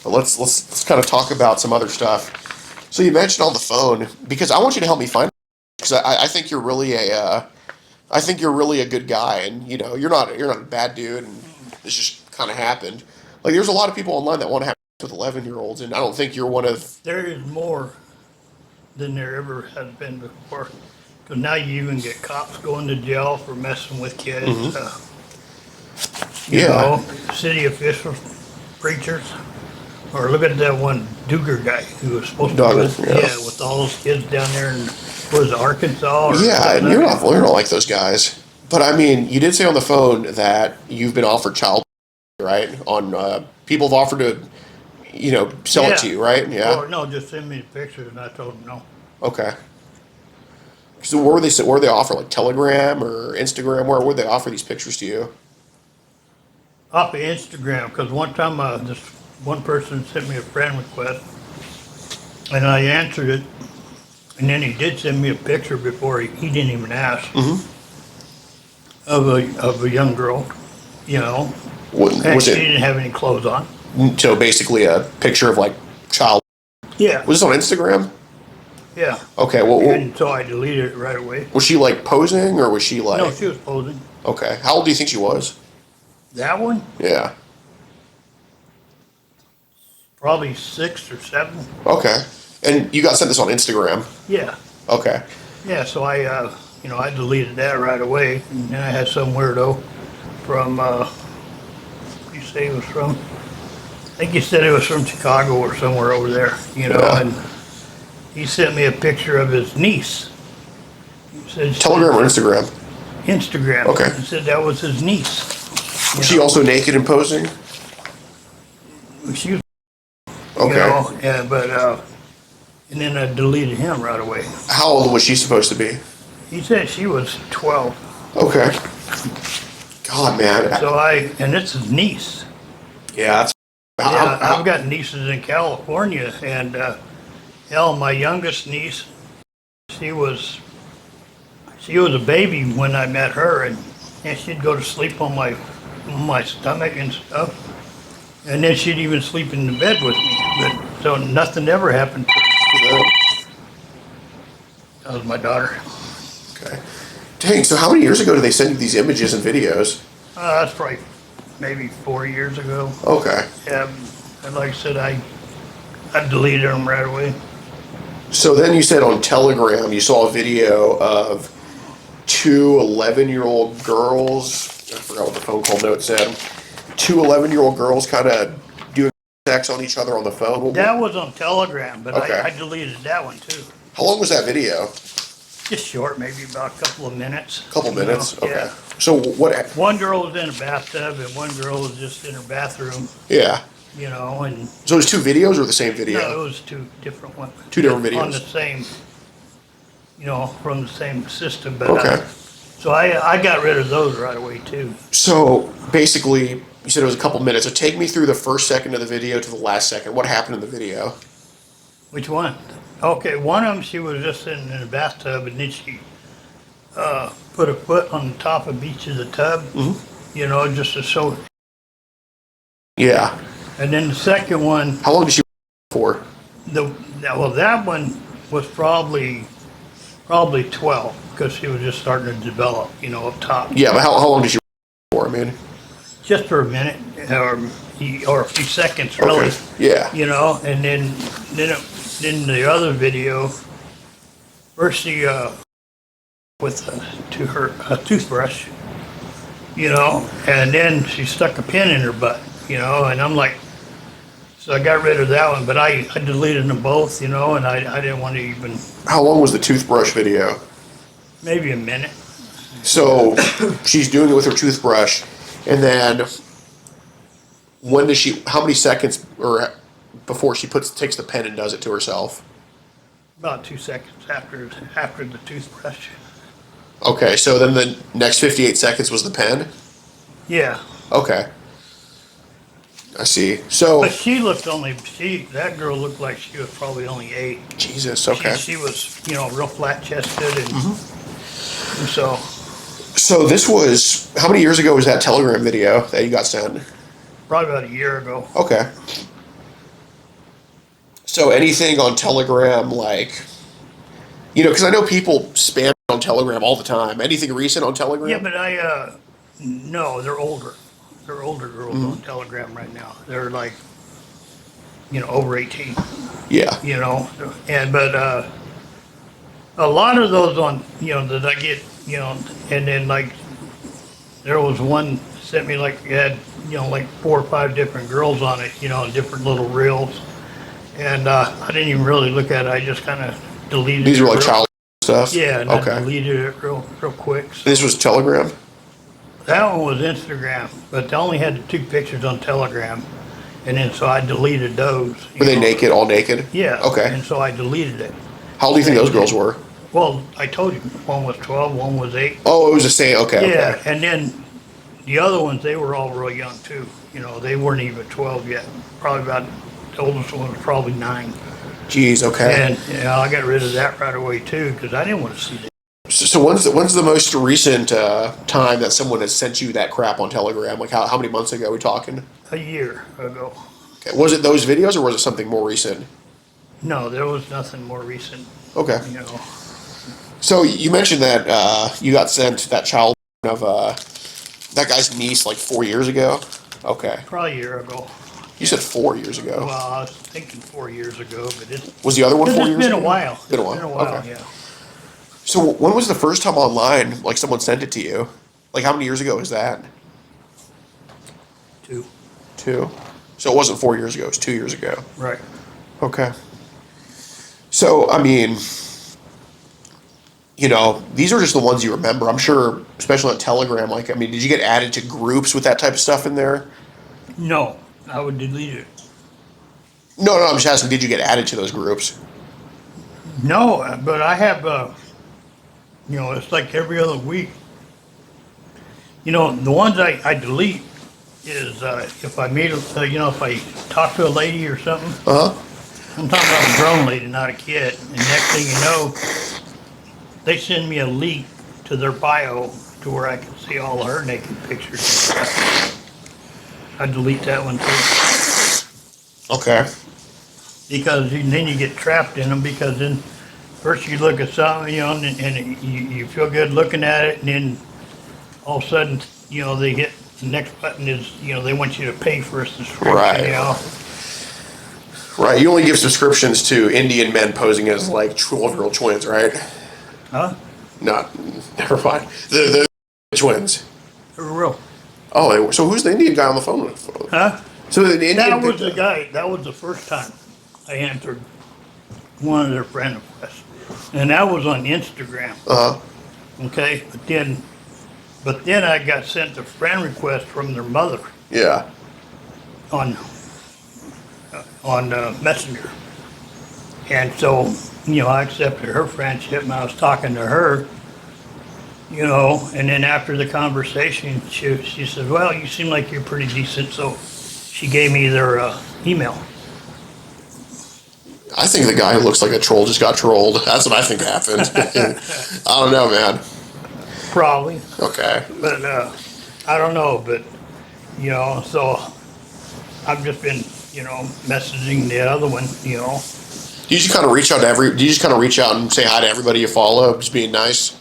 But let's kind of talk about some other stuff. So you mentioned on the phone, because I want you to help me find, because I think you're really a good guy, and you're not a bad dude, and this just kind of happened. Like, there's a lot of people online that want to have with 11-year-olds, and I don't think you're one of. There is more than there ever has been before. Because now you even get cops going to jail for messing with kids. City officials, preachers. Or look at that one Duger guy who was supposed to with all those kids down there in, was it, Arkansas? And you're not like those guys. But I mean, you did say on the phone that you've been offered child, right? On people have offered to, sell it to you, right? Yeah. Or no, just send me the pictures, and I told them no. Okay. So where they offer, like Telegram or Instagram? Where would they offer these pictures to you? Off of Instagram, because one time this one person sent me a friend request, and I answered it, and then he did send me a picture before he didn't even ask of a young girl, you know, and Was she it didn't have any clothes on. so basically a picture of like child? Yeah, Was this on Instagram? yeah. Okay. Well, And so I deleted it right away. was she like posing or was she like? No, she was posing. Okay. How old do you think she was? That one, Yeah. probably 6 or 7. Okay. And you got sent this on Instagram. Yeah, Okay. yeah. So I deleted that right away, and then I had some weirdo from. You say it was from? I think he said it was from Chicago or somewhere over there. Yeah. And he sent me a picture of his niece. He said, Telegram or Instagram? Instagram. Okay. He said that was his niece. Was she also naked and posing? She was, Okay. yeah, but and then I deleted him right away. How old was she supposed to be? He said she was 12. Okay. God, man. So and it's his niece. Yeah. That's, Yeah, I've got nieces in California, and hell, my youngest niece, she was a baby when I met her, and she'd go to sleep on my stomach and stuff, and then she'd even sleep in the bed with me. But so nothing ever happened to her. That was my daughter. Okay. Dang. So how many years ago did they send you these images and videos? That's probably maybe 4 years ago. Okay. And like I said, I deleted them right away. So then you said on Telegram you saw a video of two 11-year-old girls. I forgot what the phone call note said. Two 11-year-old girls kind of doing sex on each other on the phone. That was on Telegram, but Okay. I deleted that one too. How long was that video? Just short, maybe about a couple of minutes. Couple you know, minutes? Okay. Yeah. So what? One girl was in a bathtub and one girl was just in her bathroom, Yeah. and So it was two videos or the same video? no, it was two different ones. Two different On videos. the same, from the same system, but Okay. so I got rid of those right away too. So basically, you said it was a couple minutes. So take me through the first second of the video to the last second. What happened in the video? Which one? Okay, one of them, she was just sitting in a bathtub, and then she put a foot on the top of each of the tub, just to show. Yeah. And then the second one, How long did she for? that one was probably 12, because she was just starting to develop, up top. Yeah, but how long did she for? I mean. Just for a minute, or a few seconds, really. Okay. Yeah. And then the other video, first she with her toothbrush, and then she stuck a pin in her butt, and I'm like, so I got rid of that one, but I deleted them both, and I didn't want to even, How long was the toothbrush video? maybe a minute. So she's doing it with her toothbrush, and then when does she? How many seconds or before she takes the pen and does it to herself? About 2 seconds after the toothbrush. Okay, so then the next 58 seconds was the pen. Yeah, Okay, I see. So but that girl looked like she was probably only 8. Jesus. Okay. She was, real flat chested, and so So this was how many years ago was that Telegram video that you got sent? probably about a year ago. Okay. So anything on Telegram, like, because I know people spam on Telegram all the time. Anything recent on Telegram? Yeah, but no, they're older. They're older girls on Telegram right now. They're like, over 18, Yeah. but a lot of those on, that I get, and then like, there was one sent me like, it had, like 4 or 5 different girls on it, different little reels. And I didn't even really look at it. I just kind of deleted it. These were like child stuff? Yeah, and Okay. I deleted it real quick. So This was Telegram? that one was Instagram, but they only had the 2 pictures on Telegram. And then so I deleted those. Were they naked, all naked? Yeah. Okay. And so I deleted it. How old do you think those girls were? Well, I told you, one was 12, one was 8. Oh, it was the same. Okay. Yeah, Okay. and then the other ones, they were all real young too. You know, they weren't even 12 yet. Probably about, the oldest one was probably 9. Jeez, okay. And, you know, I got rid of that right away too, because I didn't want to see that. So when's the most recent time that someone has sent you that crap on Telegram? Like how many months ago are we talking? A year ago. Okay. Was it those videos or was it something more recent? No, there was nothing more recent, Okay. you know. So you mentioned that you got sent that child of that guy's niece like 4 years ago. Okay. Probably a year ago. You said 4 years ago. Well, I was thinking 4 years ago, but it's Was the other one 4 years been ago? a while. Been a while. It's been a while, Okay. yeah. So when was the first time online like someone sent it to you? Like how many years ago was that? 2. 2. So it wasn't 4 years ago. It was 2 years ago. Right. Okay. So I mean, you know, these are just the ones you remember. I'm sure, especially on Telegram. Like, I mean, did you get added to groups with that type of stuff in there? No, I would delete it. No, I'm just asking. Did you get added to those groups? No, but I have, you know, it's like every other week. You know, the ones I delete is if I meet, you know, if I talk to a lady or something. Uh huh. I'm talking about a grown lady, not a kid. And next thing you know, they send me a link to their bio to where I can see all of her naked pictures and stuff. I delete that one too. Okay. Because then you get trapped in them, because then first you look at something, you know, and you feel good looking at it, and then all of a sudden, you know, they hit the next button is, you know, they want you to pay for a subscription, Right. you know. Right. You only give subscriptions to Indian men posing as like 12-year-old twins, right? Huh? Not. Never mind. The twins. For real. Oh, so who's the Indian guy on the phone with? Huh? So the Indian. That was the guy, that was the first time I answered one of their friend requests. And that was on Instagram. Uh huh. Okay, but then I got sent a friend request from their mother Yeah. on Messenger, and so, you know, I accepted her friendship, and I was talking to her, you know, and then after the conversation, she said, "Well, you seem like you're pretty decent," so she gave me their email. I think the guy who looks like a troll just got trolled. That's what I think happened. I don't know, man. Probably. Okay. But I don't know, but you know, so I've just been, you know, messaging the other one, you know. Do you just kind of reach out to do you just kind of reach out and say hi to everybody you follow, just being nice?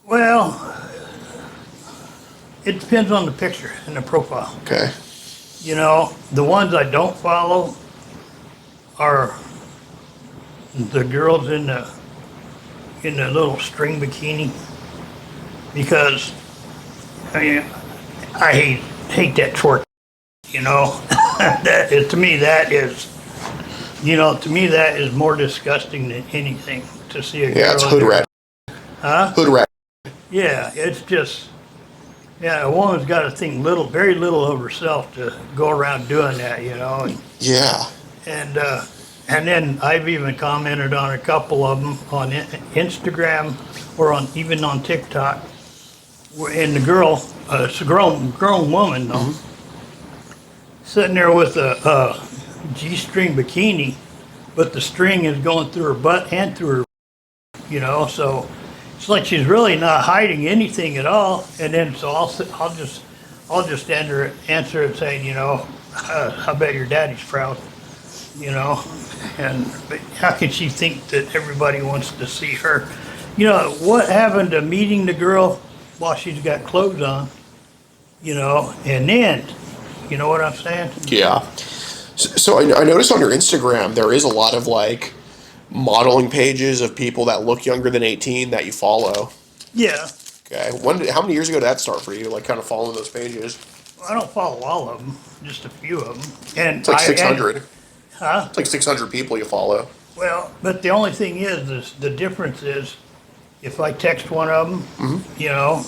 Well, it depends on the picture and the profile. Okay. You know, the ones I don't follow are the girls in the little string bikini, because I mean, I hate that twerk. You know, that is, to me, that is, you know, to me that is more disgusting than anything, to see a girl. Yeah, it's hood rat. Huh? Hood rat. Yeah, it's just, yeah, a woman's got to think very little of herself to go around doing that, you know. Yeah. And then I've even commented on a couple of them on Instagram or even on TikTok. And the girl, it's a grown woman though, sitting there with a G-string bikini, but the string is going through her butt and through her, you know. So it's like she's really not hiding anything at all. And then so I'll just answer it saying, you know, I bet your daddy's proud. You know, but how can she think that everybody wants to see her? You know, what happened to meeting the girl while she's got clothes on, you know, and then, you know what I'm saying? Yeah. So I noticed on your Instagram there is a lot of like modeling pages of people that look younger than 18 that you follow. Yeah. Okay. How many years ago did that start for you? Like kind of following those pages? I don't follow all of them, just a few of them. And It's like 600. Huh? It's like 600 people you follow. Well, but the only thing is the difference is if I text one of them, you know,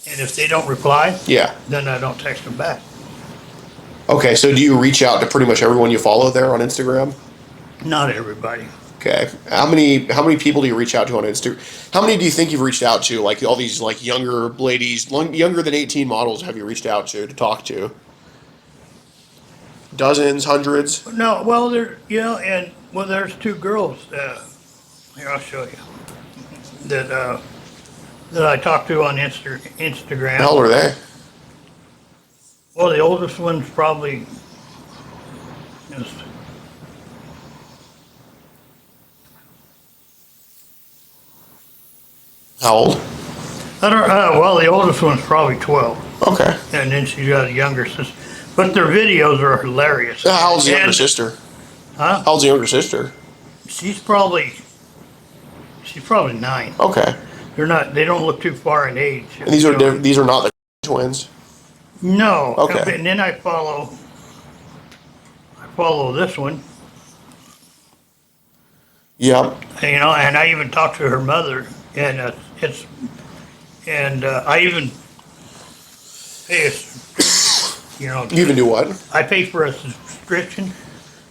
and if they don't reply, Yeah. then I don't text them back. Okay, so do you reach out to pretty much everyone you follow there on Instagram? Not everybody. Okay. How many people do you reach out to on Instagram? How many do you think you've reached out to? Like all these like younger ladies, younger than 18 models, have you reached out to talk to? Dozens, hundreds? No, well, there's two girls. Here, I'll show you that I talked to on Instagram. How old are they? Well, the oldest one's probably just. How old? I don't. Well, the oldest one's probably 12, Okay. and then she's got a younger sister. But their videos are hilarious. How old's the younger And- sister? Huh? How old's the younger sister? She's probably 9. Okay. They're not. They don't look too far in age. And these are these are not the twins. No. Okay. And then I follow this one. Yep. And I even talked to her mother, and I even pay You even do what? I pay for a subscription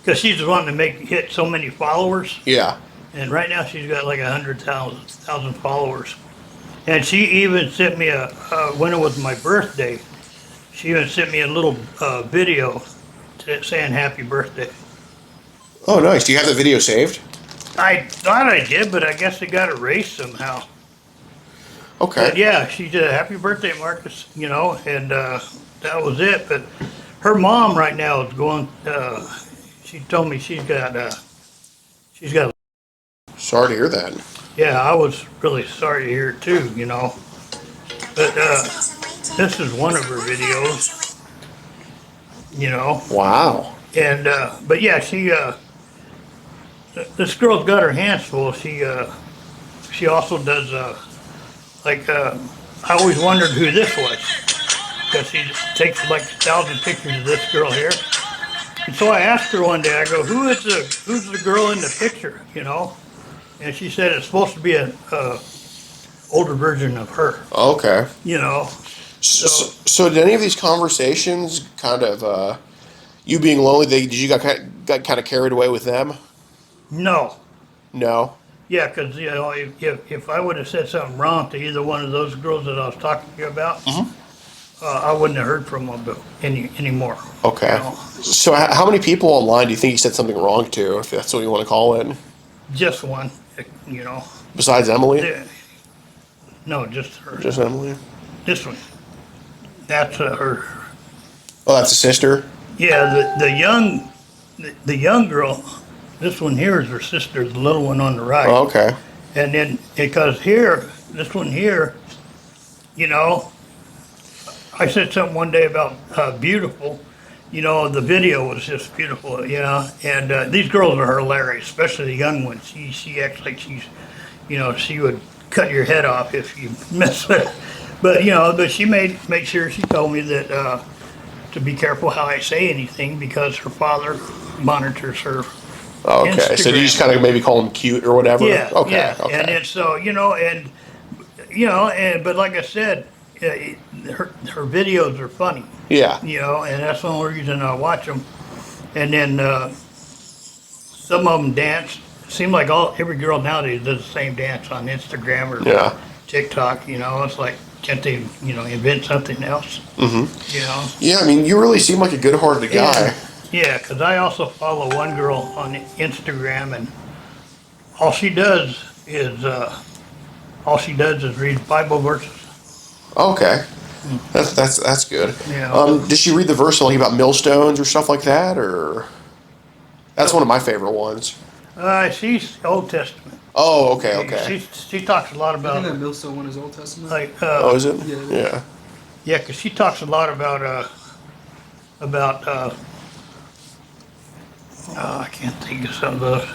because she's wanting to hit so many followers, Yeah. and right now she's got like 100,000 followers, and she even sent me when it was my birthday, she even sent me a little video saying happy birthday. Oh, nice. Do you have the video saved? I thought I did, but I guess it got erased somehow. Okay. But yeah, she did a happy birthday, Marcus, and that was it. But her mom right now is going, she told me she's got, Sorry to hear that. yeah, I was really sorry to hear it too, But this is one of her videos, Wow. and, but yeah, this girl's got her hands full. She also does, I always wondered who this was. Because she takes like 1,000 pictures of this girl here. And so I asked her one day, I go, who's the girl in the picture, And she said it's supposed to be an older version of her, Okay. So did any of these conversations kind of, you being lonely, did you got kind of carried away with them? No. No. Yeah, because, if I would have said something wrong to either one of those girls that I was talking to you about, I wouldn't have heard from them anymore. Okay. So how many people online do you think you said something wrong to, if that's what you want to call it? Just one, Besides Emily? Yeah. No, just her. Just Emily? This one. That's her. Oh, that's a sister? Yeah, the young girl, this one here is her sister, the little one on the right. Oh, okay. And then, because this one here, I said something one day about beautiful. The video was just beautiful, And these girls are hilarious, especially the young one. She acts like she's, she would cut your head off if you mess with her. But she made sure she told me that to be careful how I say anything because her father monitors her. Okay, Instagram. So you just kind of maybe call him cute or whatever? Yeah, okay, yeah. Okay. And it's so, but like I said, her videos are funny. Yeah. And that's the only reason I watch them. And then some of them dance. It seems like every girl nowadays does the same dance on Instagram or TikTok. It's like, can't they, invent something else? Mm-hmm. Yeah, I mean, you really seem like a good-hearted guy. Yeah, because I also follow one girl on Instagram, and all she does is read Bible verses. Okay, that's good. Yeah. Did she read the verse like about millstones or stuff like that, or that's one of my favorite ones? She's Old Testament. Oh, okay. She talks a lot I about. think that millstone one is Old Testament. Like. Oh, is it? Yeah. Yeah, because she talks a lot about. I can't think of some of those,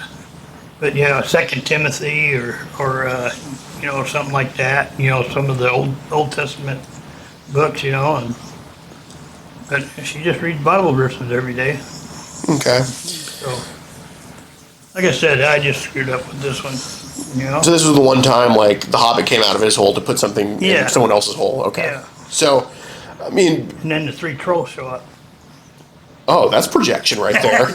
but Second Timothy or something like that. Some of the Old Testament books. But she just reads Bible verses every day. Okay. So, like I said, I just screwed up with this one. So this was the one time like the Hobbit came out of his hole to put something in someone else's hole. Okay. Yeah. So, I mean. And then the 3 trolls show up. Oh, that's projection right there.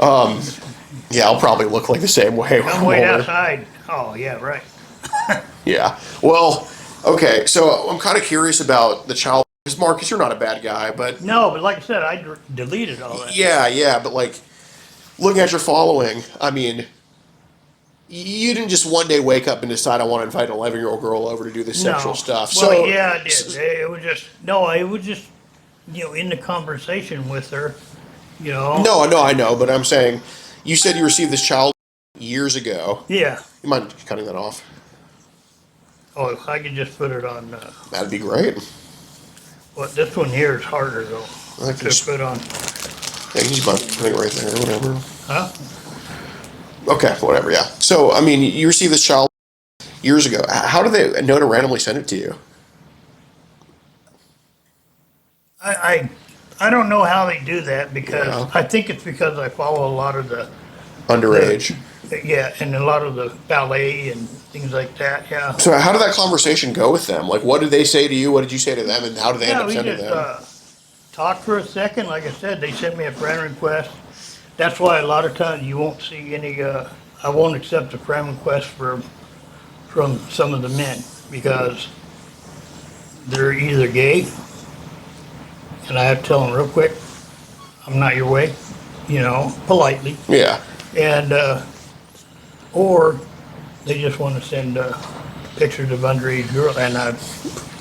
Yeah, I'll probably look like the same way when I'm I'm waiting older. outside. Oh, yeah, right. Yeah. Well, okay. So I'm kind of curious about the child. Because Marcus, you're not a bad guy, but No, but like I said, I deleted all that. yeah. But like looking at your following, I mean, you didn't just one day wake up and decide I want to invite an 11-year-old girl over to do this sexual No. stuff. Well, So yeah, I did. It was just, no, it was just, in the conversation with her, no, I know, but I'm saying you said you received this child years ago. Yeah. You mind cutting that off? Oh, if I could just put it on, That'd be great. well, this one here is harder though, I can to just, put on. yeah, you just mind putting it right there, whatever. Huh? Okay, whatever. Yeah. So I mean, you received this child years ago. How do they know to randomly send it to you? I don't know how they do that because Yeah. I think it's because I follow a lot of the, Underage. yeah, and a lot of the ballet and things like that, yeah. So how did that conversation go with them? Like, what did they say to you? What did you say to them? And how did they end Yeah, up we sending just them? talked for a second. Like I said, they sent me a friend request. That's why a lot of times you won't see any. I won't accept a friend request from some of the men because they're either gay, and I have to tell them real quick, I'm not your way, politely, Yeah. and or they just want to send pictures of underage girl,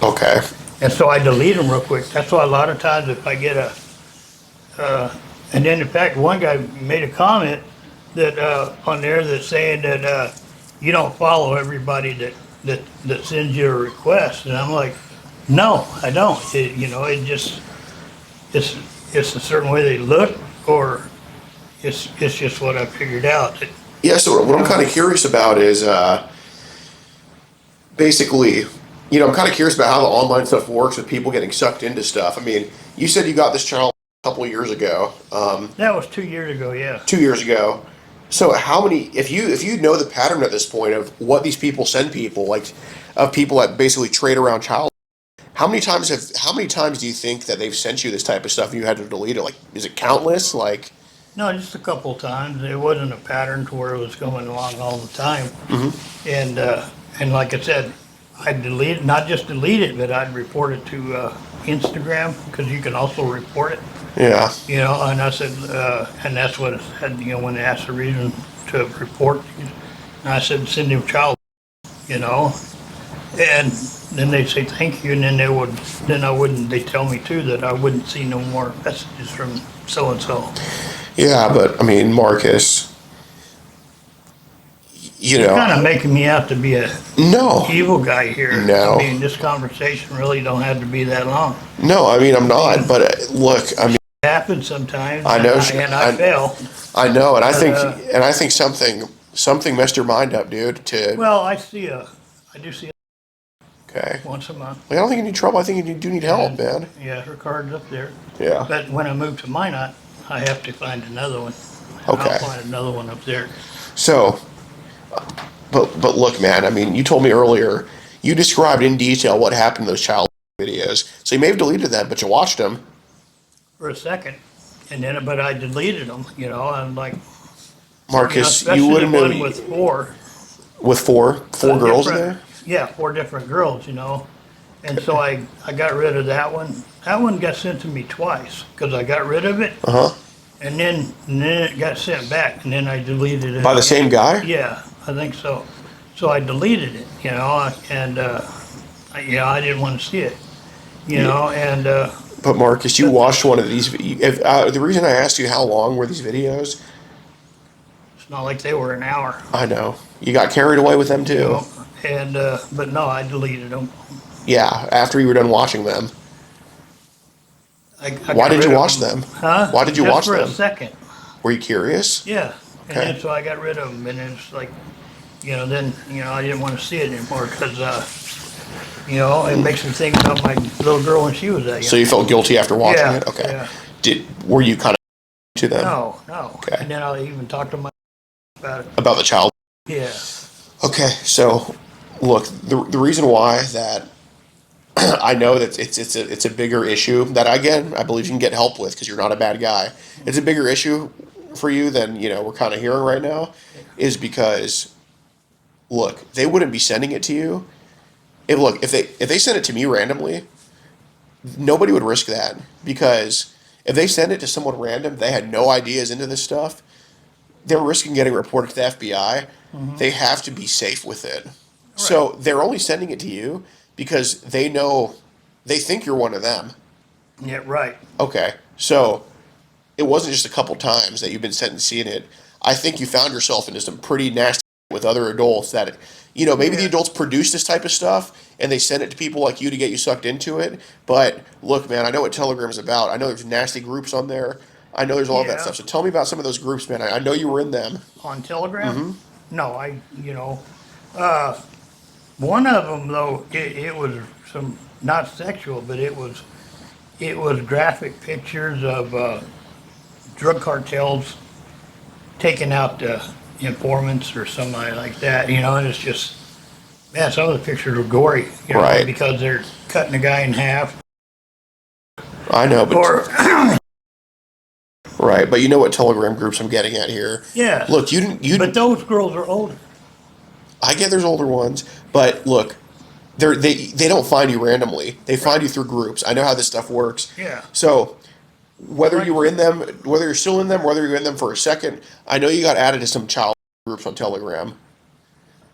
Okay. and so I delete them real quick. That's why a lot of times if I get and then in fact, one guy made a comment that, on there that's saying that, you don't follow everybody that sends you a request. And I'm like, no, I don't. It just, it's a certain way they look or it's just what I figured out. Yeah. So what I'm kind of curious about is basically, I'm kind of curious about how the online stuff works with people getting sucked into stuff. I mean, you said you got this child a couple of years ago. That was 2 years ago, yeah. 2 years ago. So how many? If you know the pattern at this point of what these people send people, like of people that basically trade around child, how many times do you think that they've sent you this type of stuff and you had to delete it? Like, is it countless? Like, No, just a couple of times. It wasn't a pattern to where it was going along all the time. And like I said, not just delete it, but I'd report it to Instagram because you can also report it. yeah, And I said, and that's what it said, when they asked the reason to report. And I said, send him child, and then they'd say thank you, and then they tell me too that I wouldn't see no more messages from so-and-so. yeah. But I mean, Marcus, You're kind of making me out to be a no, evil guy here. No. I mean, this conversation really don't have to be that long. no. I mean, I'm not. But look, I mean, It happens sometimes. I know, and I fail. I know, and I But, think something messed your mind up, dude. Well, I do see Okay. it once a month. Like, I don't think you need trouble. I think you do need help, man. Yeah, her card's up there. Yeah. But when I move to Minot, I have to find another one. And Okay. I'll find another one up there. So, but look, man. I mean, you told me earlier. You described in detail what happened to those child videos. So you may have deleted them, but you watched them. For a second, but I deleted them. I'm like, Marcus, especially you the wouldn't one have with four. with four girls in different- there. Yeah, four different girls. And so I got rid of that one. That one got sent to me twice because I got rid of it, Uh huh. and then it got sent back, and then I deleted it. By the same guy. Yeah, I think so. So I deleted it, and I didn't want to see it, and. But Marcus, you watched one of these. The reason I asked you how long were these videos, It's not like they were an hour. I know you got carried away with them too. And but no, I deleted them. Yeah, after you were done watching them. I Why got did you rid of watch them? Huh? Why did you Just watch for them? a second. Were you curious? Yeah. And Okay. then so I got rid of them, and it's like, then I didn't want to see it anymore because it makes me think about my little girl when she was that young. So you felt guilty after watching Yeah, it? Okay. yeah. Were you kind of to them No. Okay. And then I even talked to my about it. about the child? Yeah. Okay, so look, the reason why that I know that it's a bigger issue that I believe you can get help with because you're not a bad guy. It's a bigger issue for you than we're kind of hearing right now, is because look, they wouldn't be sending it to you. If they send it to me randomly, nobody would risk that, because if they send it to someone random, they had no ideas into this stuff. They're risking getting reported to the FBI. They have to be safe with it. Right. So they're only sending it to you because they think you're one of them. Yeah, right. Okay, so it wasn't just a couple times that you've been sent and seeing it. I think you found yourself into some pretty nasty with other adults that, maybe the adults produce this type of stuff and they send it to people like you to get you sucked into it. But look, man, I know what Telegram is about. I know there's nasty groups on there. I know there's all of that stuff. So tell me about some of those groups, man. I know you were in them. On Telegram? No, one of them though, it was some, not sexual, but it was graphic pictures of drug cartels taking out informants or somebody like that, and it's just, man, some of the pictures are gory, right, because they're cutting a guy in half. I know, but right, but you know what Telegram groups I'm getting at here. Yeah. Look, you but those girls are older. I get there's older ones, but look, they don't find you randomly. They find you through groups. I know how this stuff works. Yeah. So whether you were in them, whether you're still in them, whether you're in them for a second, I know you got added to some child groups on Telegram.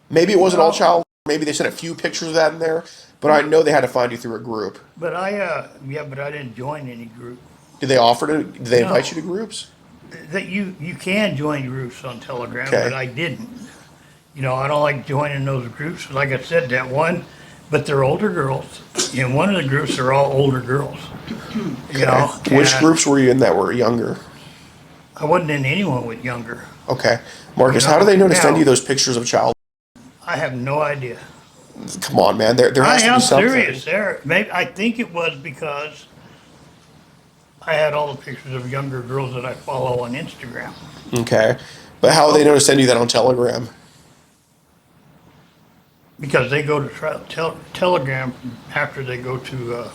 Maybe it wasn't all child. Maybe they sent a few pictures of that in there, but I know they had to find you through a group. But I didn't join any group. Did they offer to? Did they invite you to groups? That you can join groups on Telegram, okay, but I didn't. I don't like joining those groups. Like I said, that one, but they're older girls. In one of the groups, they're all older girls. Okay. Which groups were you in that were younger? I wasn't in anyone with younger. Okay, Marcus, how do they know to send you those pictures of child? I have no idea. Come on, man. There has to be something. I'm serious. Maybe I think it was because I had all the pictures of younger girls that I follow on Instagram. Okay, but how do they know to send you that on Telegram? Because they go to Telegram after they go to.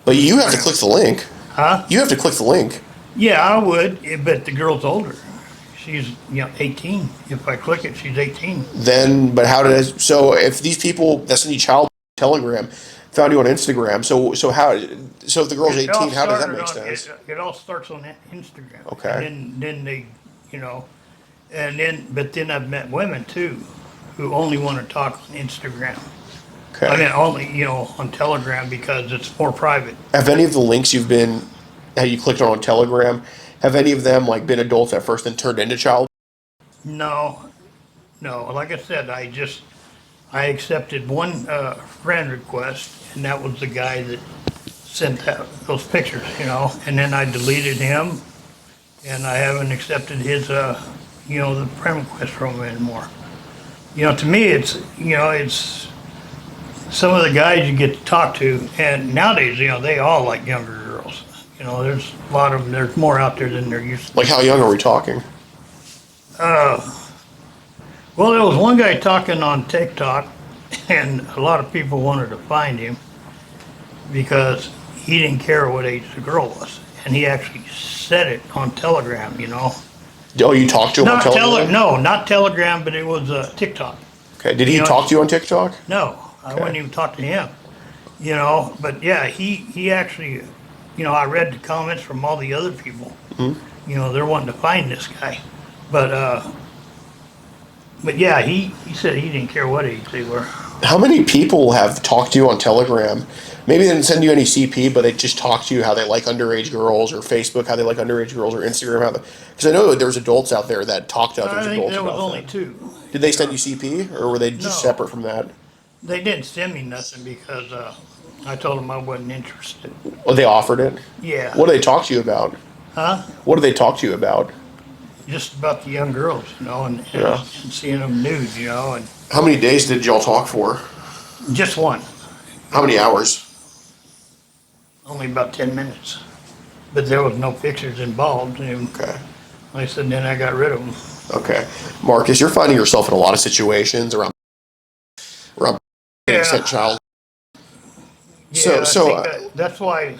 But you have to click the link. Huh? You have to click the link. Yeah, I would, but the girl's older. She's 18. If I click it, she's 18. Then, but how did so if these people that send you child Telegram found you on Instagram, so if the girl's 18, how does that make sense? It all starts on Instagram. Okay. And then they, but then I've met women too, who only want to talk on Instagram. Okay. I mean, only on Telegram because it's more private. Have any of the links you clicked on Telegram? Have any of them been adults at first and turned into child? No. Like I said, I accepted one friend request, and that was the guy that sent those pictures, and then I deleted him, and I haven't accepted his, the friend request from him anymore. To me, it's some of the guys you get to talk to, and nowadays, they all like younger girls. There's a lot of them. There's more out there than there used to be. Like how young are we talking? Well, there was one guy talking on TikTok, and a lot of people wanted to find him because he didn't care what age the girl was, and he actually said it on Telegram. Oh, you talked to him on Telegram? No, not Telegram, but it was TikTok. Okay. Did he talk to you on TikTok? No, I wouldn't even talk to him. But yeah, he actually. I read the comments from all the other people. Mm-hmm. They're wanting to find this guy, but yeah, he said he didn't care what age they were. How many people have talked to you on Telegram? Maybe they didn't send you any CP, but they just talked to you how they like underage girls, or Facebook how they like underage girls, or Instagram because I know there's adults out there that talk to others adults there was about only that. 2. Did they send you CP, or were they just separate from that? They didn't send me nothing because I told them I wasn't interested. Oh, they offered it? Yeah. What did they talk to you about? Huh? What did they talk to you about? Just about the young girls, and seeing them nude, and. How many days did y'all talk for? Just one. How many hours? Only about 10 minutes. But there was no pictures involved. And okay. Like I said, then I got rid of them. Okay. Marcus, you're finding yourself in a lot of situations around yeah. sent child. Yeah, so that's why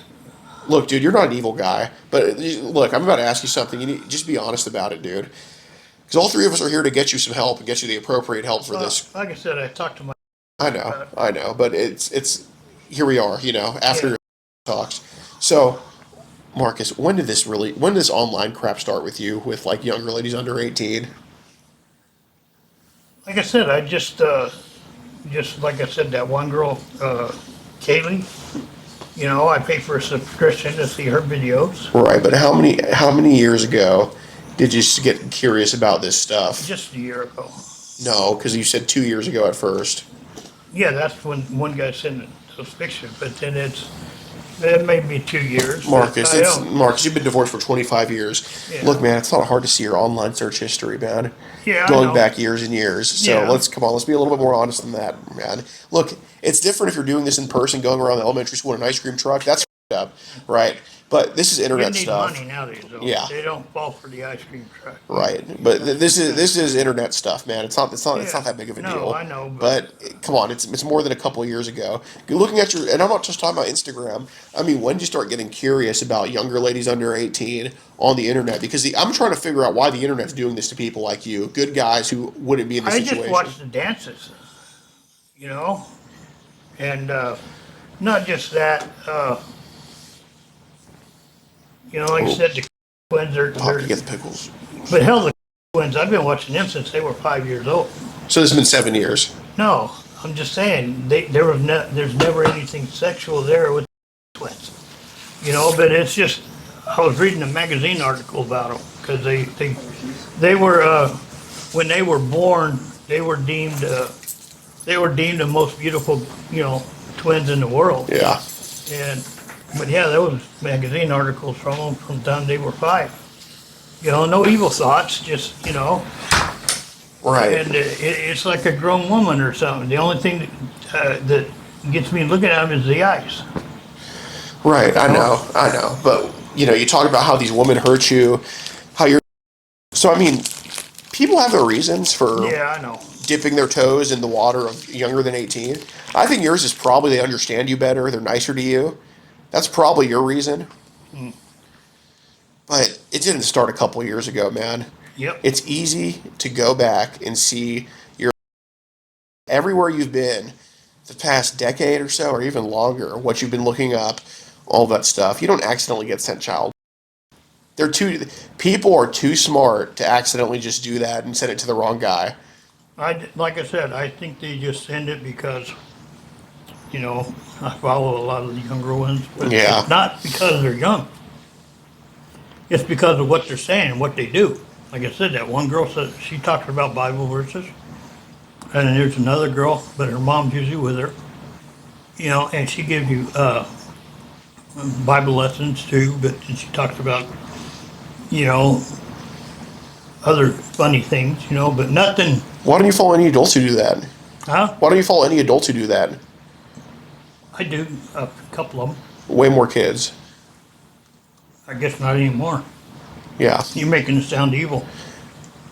Look, dude, you're not an evil guy, but look, I'm about to ask you something. You need just be honest about it, dude. Because all three of us are here to get you some help and get you the appropriate help for this. Like I said, I talked to my about it. I know, but it's here we are, after Yeah. your talks. So, Marcus, when did this online crap start with you with like younger ladies under 18? Like I said, I just like I said, that one girl, Kaylee. I pay for a subscription to see her videos. Right, but how many years ago did you get curious about this stuff? Just a year ago. No, because you said 2 years ago at first. Yeah, that's when one guy sent those pictures, but then it may be 2 years. Marcus, I don't. Marcus, you've been divorced for 25 years. Yeah. Look, man, it's not hard to see your online search history, man. Yeah, I Going know. back years and years. So Yeah. let's be a little bit more honest than that, man. Look, it's different if you're doing this in person, going around the elementary school in an ice cream truck. That's up, right? But this is You internet need stuff. money nowadays, though. Yeah. They don't fall for the ice cream truck. Right, but this is internet stuff, man. It's not that big of a No, deal. I know, but come on, it's more than a couple of years ago. You're looking at and I'm not just talking about Instagram. I mean, when did you start getting curious about younger ladies under 18 on the internet? Because I'm trying to figure out why the internet's doing this to people like you, good guys who wouldn't be in this I situation. just watch the dances, and not just that. Like I said, the twins Pop, you get the pickles. but hell, the twins. I've been watching them since they were 5 years old. So this has been 7 years. No, I'm just saying there's never anything sexual there with twins, But it's just I was reading a magazine article about them because they were when they were born they were deemed the most beautiful twins in the world. Yeah. But yeah, there was magazine articles from them from the time they were 5. No evil thoughts, just Right. and it's like a grown woman or something. The only thing that gets me looking at them is the eyes. Right. I know. But you talk about how these women hurt you, how you're. So I mean, people have their reasons for. Yeah, I know. Dipping their toes in the water of younger than 18. I think yours is probably they understand you better, they're nicer to you. That's probably your reason. But it didn't start a couple years ago, man. Yep. It's easy to go back and see your everywhere you've been the past decade or so, or even longer, what you've been looking up, all that stuff. You don't accidentally get sent child. People are too smart to accidentally just do that and send it to the wrong guy. Like I said, I think they just send it because, I follow a lot of the younger ones. But Yeah. it's not because they're young. It's because of what they're saying and what they do. Like I said, that one girl said she talks about Bible verses, and then there's another girl, but her mom's usually with her, and she gives you Bible lessons too. But she talks about, other funny things, but nothing. Why don't you follow any adults who do that? Huh? Why don't you follow any adults who do that? I do a couple of them. Way more kids. I guess not anymore. Yeah. You're making it sound evil.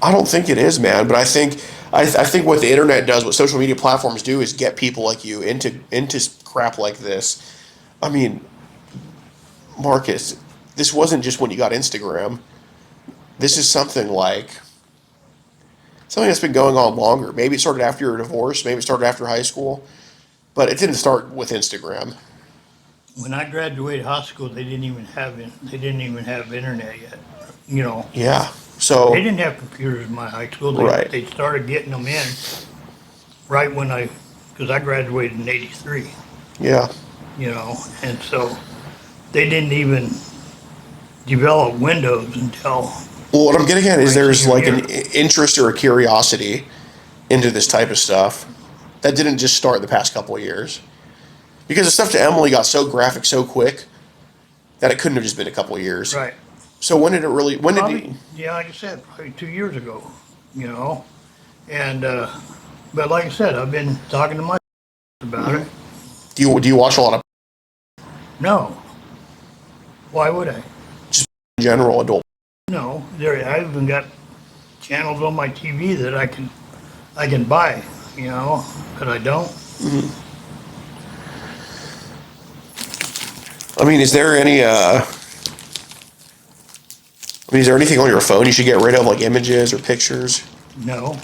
I don't think it is, man. But I think what the internet does, what social media platforms do, is get people like you into crap like this. I mean, Marcus, this wasn't just when you got Instagram. This is something that's been going on longer. Maybe it started after your divorce. Maybe it started after high school. But it didn't start with Instagram. When I graduated high school, they didn't even have internet yet. Yeah. So They didn't have computers in my high school. Right. They started getting them in right because I graduated in '83. yeah. And so they didn't even develop Windows until. Well, what I'm getting at is there's like an Yeah. interest or a curiosity into this type of stuff that didn't just start the past couple of years. Because the stuff to Emily got so graphic so quick that it couldn't have just been a couple of years. Right. So when did it really? When did Probably, you? yeah, like I said, probably 2 years ago, and but like I said, I've been talking to my about it. Do you watch a lot of No, why would I? general adult? No, I even got channels on my TV that I can buy, but I don't. I mean, is there any, is there anything on your phone you should get rid of, like images or pictures? No.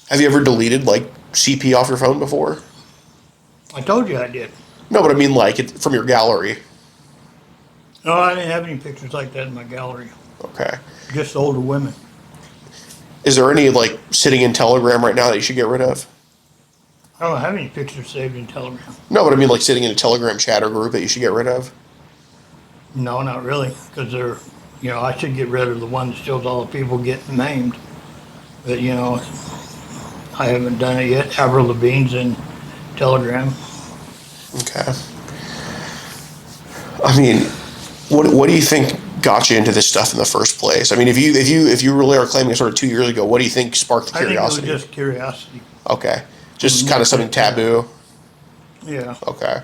Have you ever deleted, like, CP off your phone before? I told you I did. No, but I mean, like, from your gallery. No, I didn't have any pictures like that in my gallery. Okay. Just older women. Is there any, like, sitting in Telegram right now that you should get rid of? I don't have any pictures saved in Telegram. No, but I mean, like, sitting in a Telegram chatter group that you should get rid of? No, not really, because they're, I should get rid of the one that shows all the people getting named. But, I haven't done it yet. Avril Lavigne's in Telegram. Okay. I mean, what do you think got you into this stuff in the first place? I mean, if you really are claiming it sort of 2 years ago, what do you think sparked the curiosity? I think it was just curiosity. Okay. Just kind of something taboo? Yeah. Okay.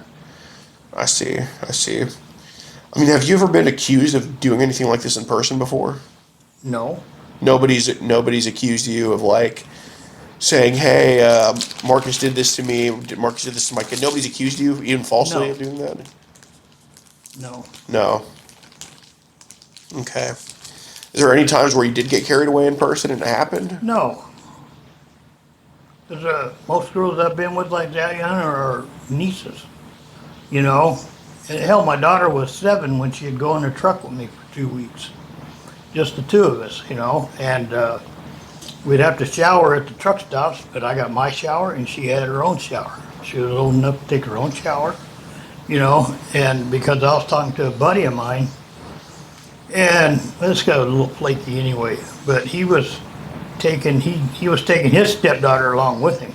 I see. I mean, have you ever been accused of doing anything like this in person before? No. Nobody's accused you of, like, saying, hey, Marcus did this to me, Marcus did this to my kid. Nobody's accused you, even falsely, of doing that? No. No. Okay. Is there any times where you did get carried away in person and it happened? No. Because most girls I've been with like that young are nieces, And hell, my daughter was 7 when she'd go in the truck with me for 2 weeks. Just the two of us, And we'd have to shower at the truck stops, but I got my shower and she had her own shower. She was old enough to take her own shower, And because I was talking to a buddy of mine, and this guy was a little flaky anyway, but he was taking his stepdaughter along with him.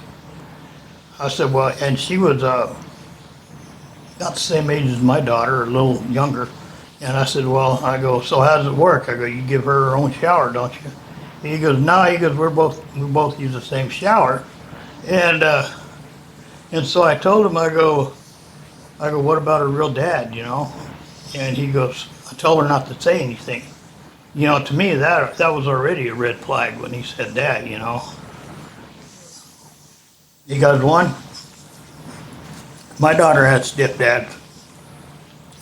I said, well, and she was about the same age as my daughter, a little younger. And I said, well, so how does it work? I go, you give her own shower, don't you? And he goes, no. He goes, we both use the same shower. And so I told him, I go, what about her real dad, And he goes, I told her not to say anything. To me, that was already a red flag when he said that, You guys won? My daughter had stepdad,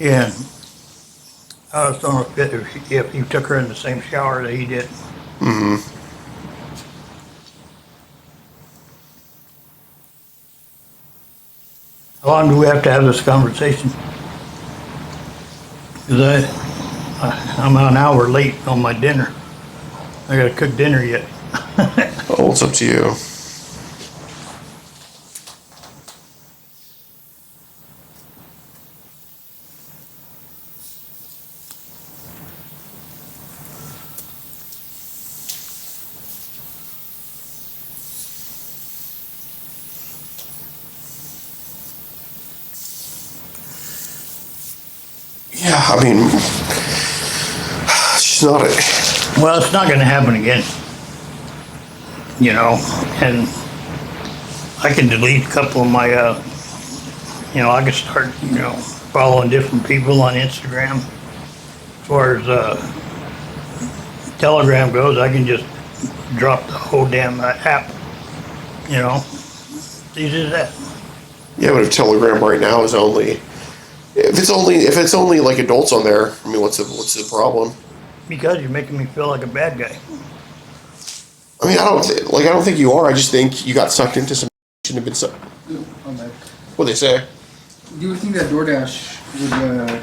and I was don't know if he took her in the same shower that he did. Mm-hmm. How long do we have to have this conversation? Because I'm an hour late on my dinner. I gotta cook dinner yet. Oh, it's up to you. Yeah, I mean, she's not a... Well, it's not going to happen again. And I can delete a couple of my, I can start, following different people on Instagram. As far as Telegram goes, I can just drop the whole damn app. Easy as that. Yeah, but if Telegram right now is only... If it's only like adults on there, I mean, what's the problem? Because you're making me feel like a bad guy. I mean, I don't think you are. I just think you got sucked into some shouldn't have been What they say? You would think that DoorDash would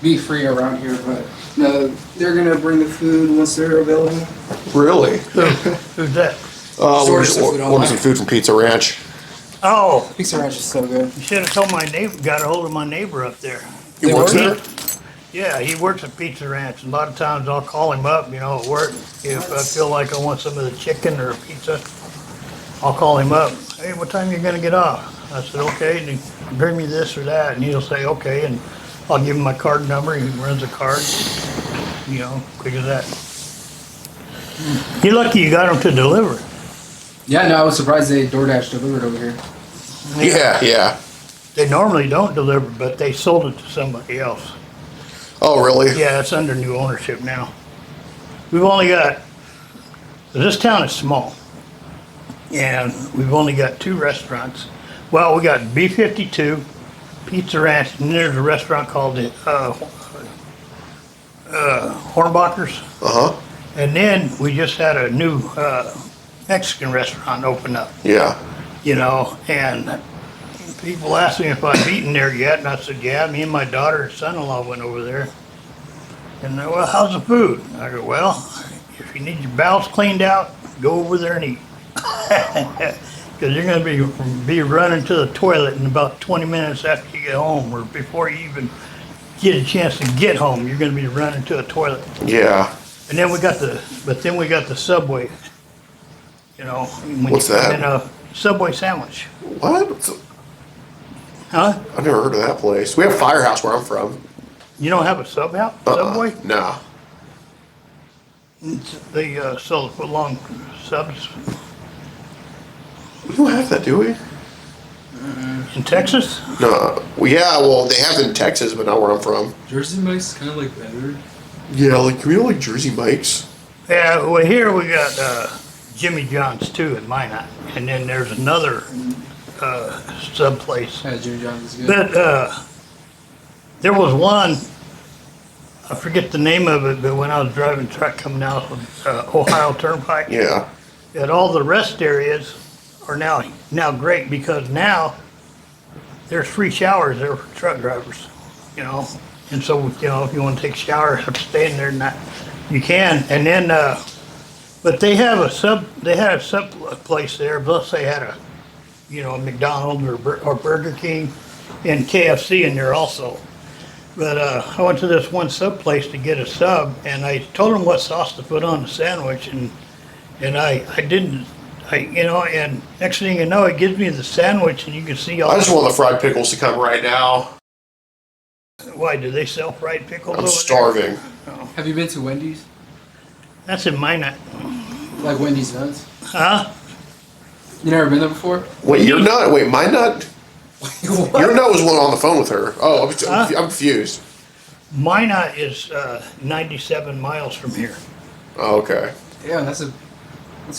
be free around here, but no, they're gonna bring the food once they're available. Really? Who's that? Ordered some food from Pizza Ranch. Oh, Pizza Ranch is so good. you should have told my neighbor. Got a hold of my neighbor up there. He works there? Yeah, he works at Pizza Ranch. A lot of times I'll call him up, at work. If I feel like I want some of the chicken or pizza, I'll call him up. Hey, what time you gonna get off? I said, okay, and he bring me this or that, and he'll say, okay, and I'll give him my card number. He runs a card, quick as that. You're lucky you got him to deliver. Yeah, no, I was surprised they DoorDash delivered over here. Yeah. They normally don't deliver, but they sold it to somebody else. Oh, really? Yeah, it's under new ownership now. We've only got, this town is small, and we've only got 2 restaurants. Well, we got B-52, Pizza Ranch, and there's a restaurant called the Hornbachers. Uh-huh. And then we just had a new Mexican restaurant open up, Yeah. you know, and people asked me if I'd eaten there yet, and I said, yeah, me and my daughter and son-in-law went over there. And they're, well, how's the food? I go, well, if you need your bowels cleaned out, go over there and eat. Because you're going to be running to the toilet in about 20 minutes after you get home, or before you even get a chance to get home, you're going to be running to a toilet. Yeah. And then we got the Subway. You know, when What's you come that? in a Subway sandwich. What? Huh? I've never heard of that place. We have Firehouse where I'm from. You don't have a Subway? No. They sell the foot-long subs We don't have that, do we? in Texas. No. Well, yeah, well, they have it in Texas, but not where I'm from. Jersey Mike's kind of like better. Yeah, like, we don't like Jersey Mike's. Yeah, well, here we got Jimmy John's too in Minot, and then there's another sub place. Yeah, Jimmy John's is good. But there was one, I forget the name of it, but when I was driving truck coming out of Ohio Turnpike, Yeah. that all the rest areas are now great, because now there's free showers there for truck drivers, you know. And so, you know, if you want to take a shower after staying there, not you can. And then, but they had a sub place there. Plus, they had a McDonald's or Burger King and KFC in there also. But I went to this one sub place to get a sub, and I told them what sauce to put on the sandwich, and I didn't. And next thing you know, it gives me the sandwich, and you can see all. I just want the fried pickles to come right now. Why do they sell fried pickles? I'm over starving. there? Oh, Have you been to Wendy's? that's in Minot. Like Wendy's nuts? Huh? You never been there before? Wait, your nut? Wait, my nut? What? Your nut was one on the phone with her. Oh, Huh? I'm confused. Minot is 97 miles from here. Oh, okay. Yeah, that's a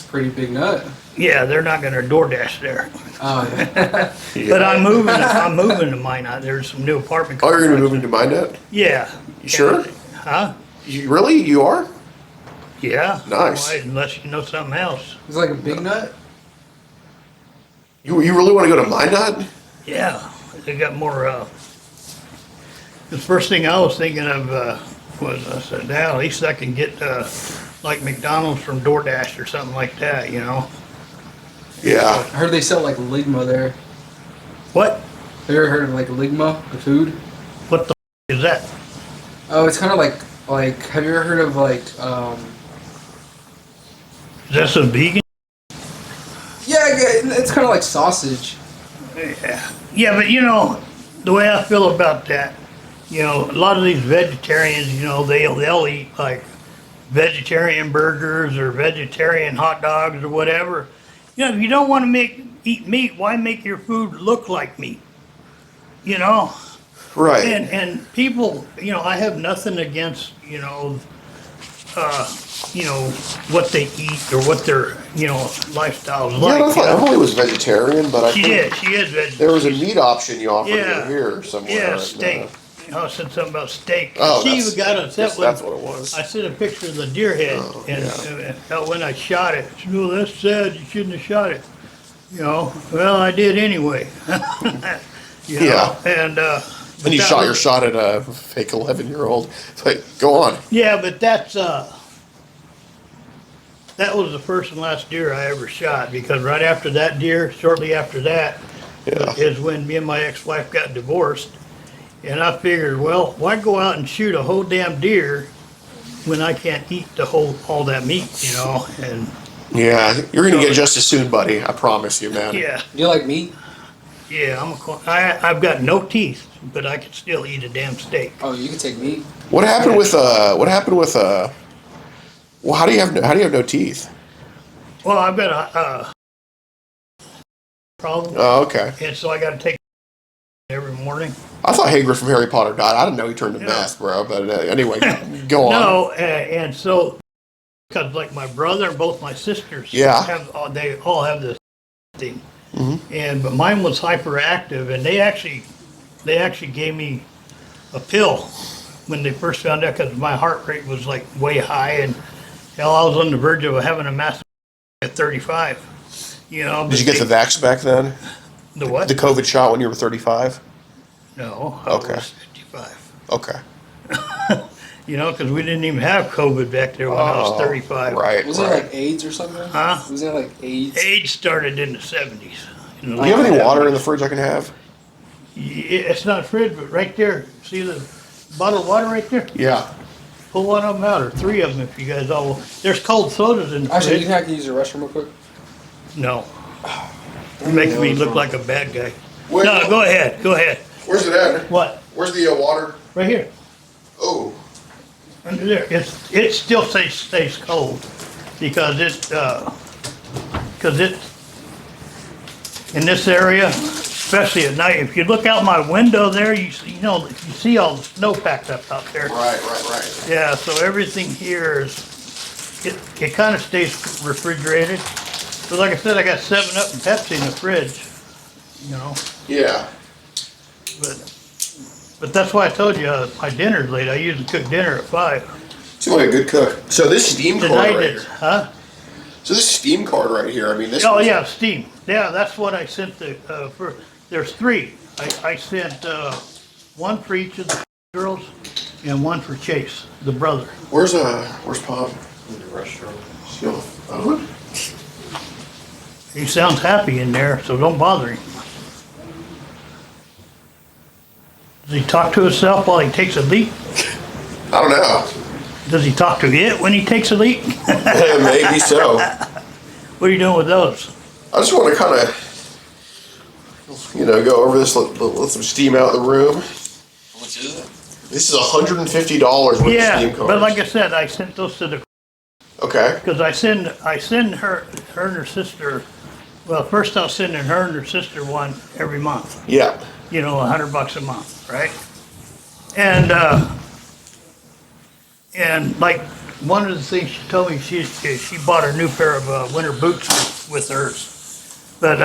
pretty big nut. Yeah, they're not going to DoorDash there. Oh yeah. Yeah. But I'm moving to Minot. There's some new apartment. Oh, you're going to move complexes. into my nut? Yeah. You sure? Huh? You, really? You are? Yeah. Nice. Why, unless you know something else. It's like a big nut. You really want to go to my nut? Yeah. They got more. The first thing I was thinking of was, I said, now at least I can get like McDonald's from DoorDash or something like that, you know? Yeah. I heard they sell like Ligma there. What? Have you ever heard of like Ligma, the food? What the is that? Oh, it's kind of like have you ever heard of like Is that some vegan? yeah, it's kind of like sausage. Yeah. Yeah, but you know, the way I feel about that, you know, a lot of these vegetarians, you know, they'll eat like vegetarian burgers or vegetarian hot dogs or whatever. You know, if you don't want to eat meat, why make your food look like meat? You know? Right. And people, you know, I have nothing against, what they eat or what their, lifestyles Yeah, like. I thought Emily was vegetarian, but I She think is vegetarian. there was a meat option you offered Yeah. here somewhere. Yeah, and, steak. I said something about steak. Oh, She that's- even got upset when that's what it was. I sent a picture of the deer head, Oh, and when I shot it, she said, "Oh, that's sad. You shouldn't have shot it." You know, well, I did anyway. You know, Yeah. and And you shot your shot at a fake 11-year-old. It's like, go on. Yeah, but that was the first and last deer I ever shot, because right after that deer, shortly after that, Yeah. is when me and my ex-wife got divorced. And I figured, well, why go out and shoot a whole damn deer when I can't eat all that meat, you know? And Yeah, you're gonna get just as soon, buddy. I promise you, man. yeah, You like meat? yeah, I've got no teeth, but I can still eat a damn steak. Oh, you can take meat. What happened with well, how do you have no teeth? Well, I've got a problem, Oh, okay. and so I got to take every morning. I thought Hagrid from Harry Potter died. I didn't know he turned to Yeah. meth, bro. But anyway, go on. No, and so because like my brother and both my sisters, Yeah. they all have this thing, Mhm. but mine was hyperactive, and they actually they actually gave me a pill when they first found out because my heart rate was like way high and hell, I was on the verge of having a massive at 35. You know. Did you get the vax back then? The what? The COVID shot when you were 35? No, I Okay. was 55. Okay. You know, because we didn't even have COVID back there when I was 35. Right. Was it like AIDS or something? Huh? Was it like AIDS? AIDS started in the 70s. In the Do you have late any water in 70s. the fridge I can have? It's not fridge, but right there, see the bottle of water right there? Yeah. Pull one of them out, or three of them if you guys all. There's cold sodas in the Actually, fridge. you can have to use the restroom real quick. No. You're making me look like a bad guy. Wait, No, go ahead. Go ahead. Where's it at? What? Where's the water? Right here. Oh. Under there. It still stays cold because in this area, especially at night, if you look out my window there, you see all the snow packed up out there. Right. Yeah, so everything here it kind of stays refrigerated. So like I said, I got 7-Up and Pepsi in the fridge, you know. Yeah. But that's why I told you my dinner's late. I usually cook dinner at 5. Seems like a good cook. So this steam card Tonight right it's, here. huh? So this steam card right here, I mean this. Oh yeah, steam. Yeah, that's what I sent for. There's 3. I sent one for each of the girls and one for Chase, the brother. Where's Pop? In the restroom. Oh. He sounds happy in there, so don't bother him. Does he talk to himself while he takes a leak? I don't know. Does he talk to it when he takes a leak? Maybe so. What are you doing with those? I just want to kind of, go over this, let some steam out of the room. How much is it? This is $150 worth of steam Yeah, cards. but like I said, I sent those to the Okay. because I send her and her sister. Well, first I'll send her and her sister one every month. Yeah. You know, $100 a month, right? And like one of the things she told me, she bought a new pair of winter boots with hers, but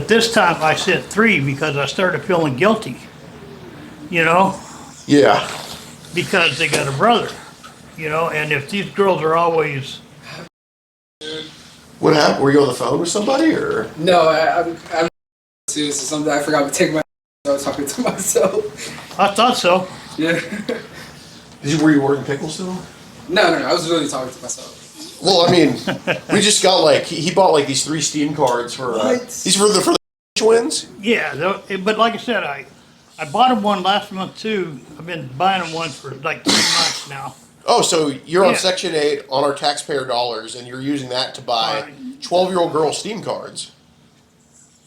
this time I sent 3 because I started feeling guilty, you know, Yeah. because they got a brother, you know, and if these girls are always. What happened? Were you on the phone with somebody or? No, I'm too. So something I forgot to take my. I was talking to myself. I thought so. Yeah. Were you working pickles still? No. I was really talking to myself. Well, I mean, we just got he bought these 3 steam cards for these for the twins. Yeah, but like I said, I bought them one last month too. I've been buying them one for like 3 months now. Oh, so you're on Yeah. Section 8 on our taxpayer dollars, and you're using that to buy 12-year-old girl steam cards.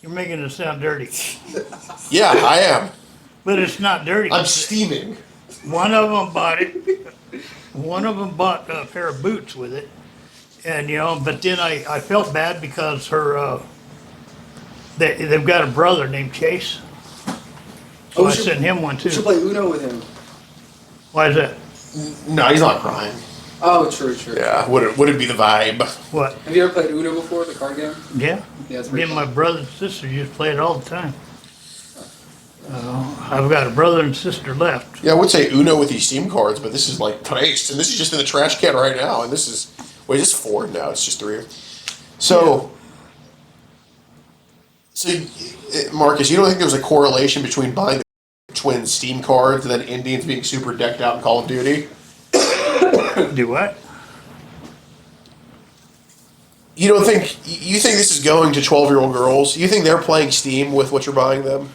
You're making it sound dirty, Yeah, I am. but it's not dirty. I'm steaming. One of them bought it. One of them bought a pair of boots with it, and but then I felt bad because they've got a brother named Chase, so I sent him one We should too. play Uno with him. Why is that? No, he's not crying. Oh, true. Yeah, would it be the vibe? What? Have you ever played Uno before, the card game? Yeah. Yeah, it's Me pretty and fun. my brother and sister used to play it all the time. I've got a brother and sister left. Yeah, I would say Uno with these steam cards, but this is placed, and this is just in the trash can right now, and this is, wait, it's 4 now, it's just 3. So, Marcus, you don't think there was a correlation between buying the twin Steam cards and then Indians being super decked out in Call of Duty? Do what? You don't think, you think this is going to 12-year-old girls? You think they're playing Steam with what you're buying them?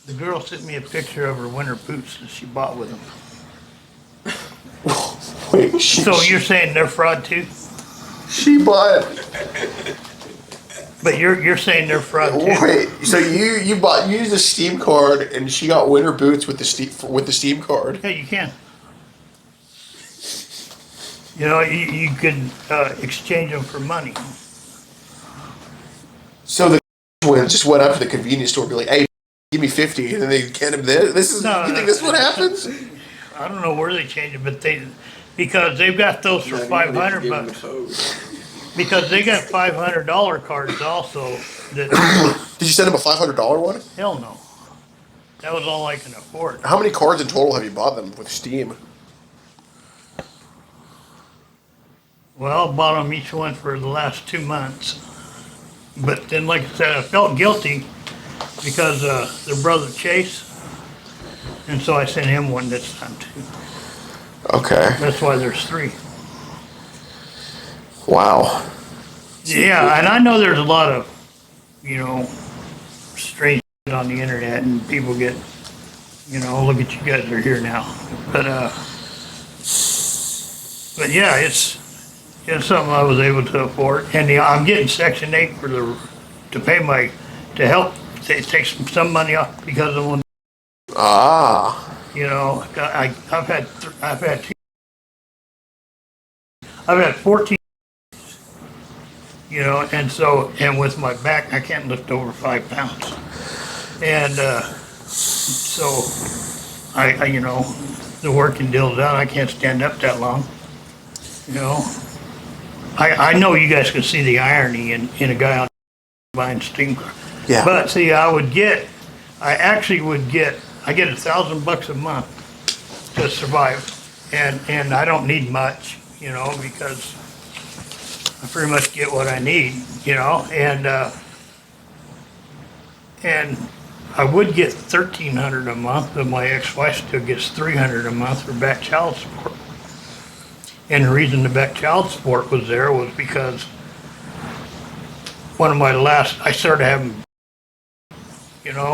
The girl sent me a picture of her winter boots that she bought with them. Wait, So you're saying they're fraud too? she bought, But you're saying they're fraud too? wait, so you used a Steam card and she got winter boots with the Steam card? Yeah, you can. You can exchange them for money. So the twins just went up to the convenience store and be like, hey, give me 50, and then they can't have this. You think this is what happens? I don't know where they change it, but because they've got those for $500. Because they got $500 cards also. That Did you send him a $500 one? hell no. That was all I can afford. How many cards in total have you bought them with Steam? Well, I bought them each one for the last 2 months. But then, like I said, I felt guilty because their brother Chase, and so I sent him one this time too. Okay. That's why there's 3. Wow. Yeah, and I know there's a lot of, strange shit on the internet, and people get, look at you guys are here now. But yeah, it's something I was able to afford, and I'm getting Section 8 to help take some money off because of when. Ah. I've had 14. And with my back, I can't lift over 5 pounds. And so the working deal's out. I can't stand up that long. I know you guys can see the irony in a guy on buying steam car. Yeah. But see, I get $1,000 a month to survive, and I don't need much, because I pretty much get what I need, and I would get $1,300 a month, but my ex-wife still gets $300 a month for back child support. And the reason the back child support was there was because I started having,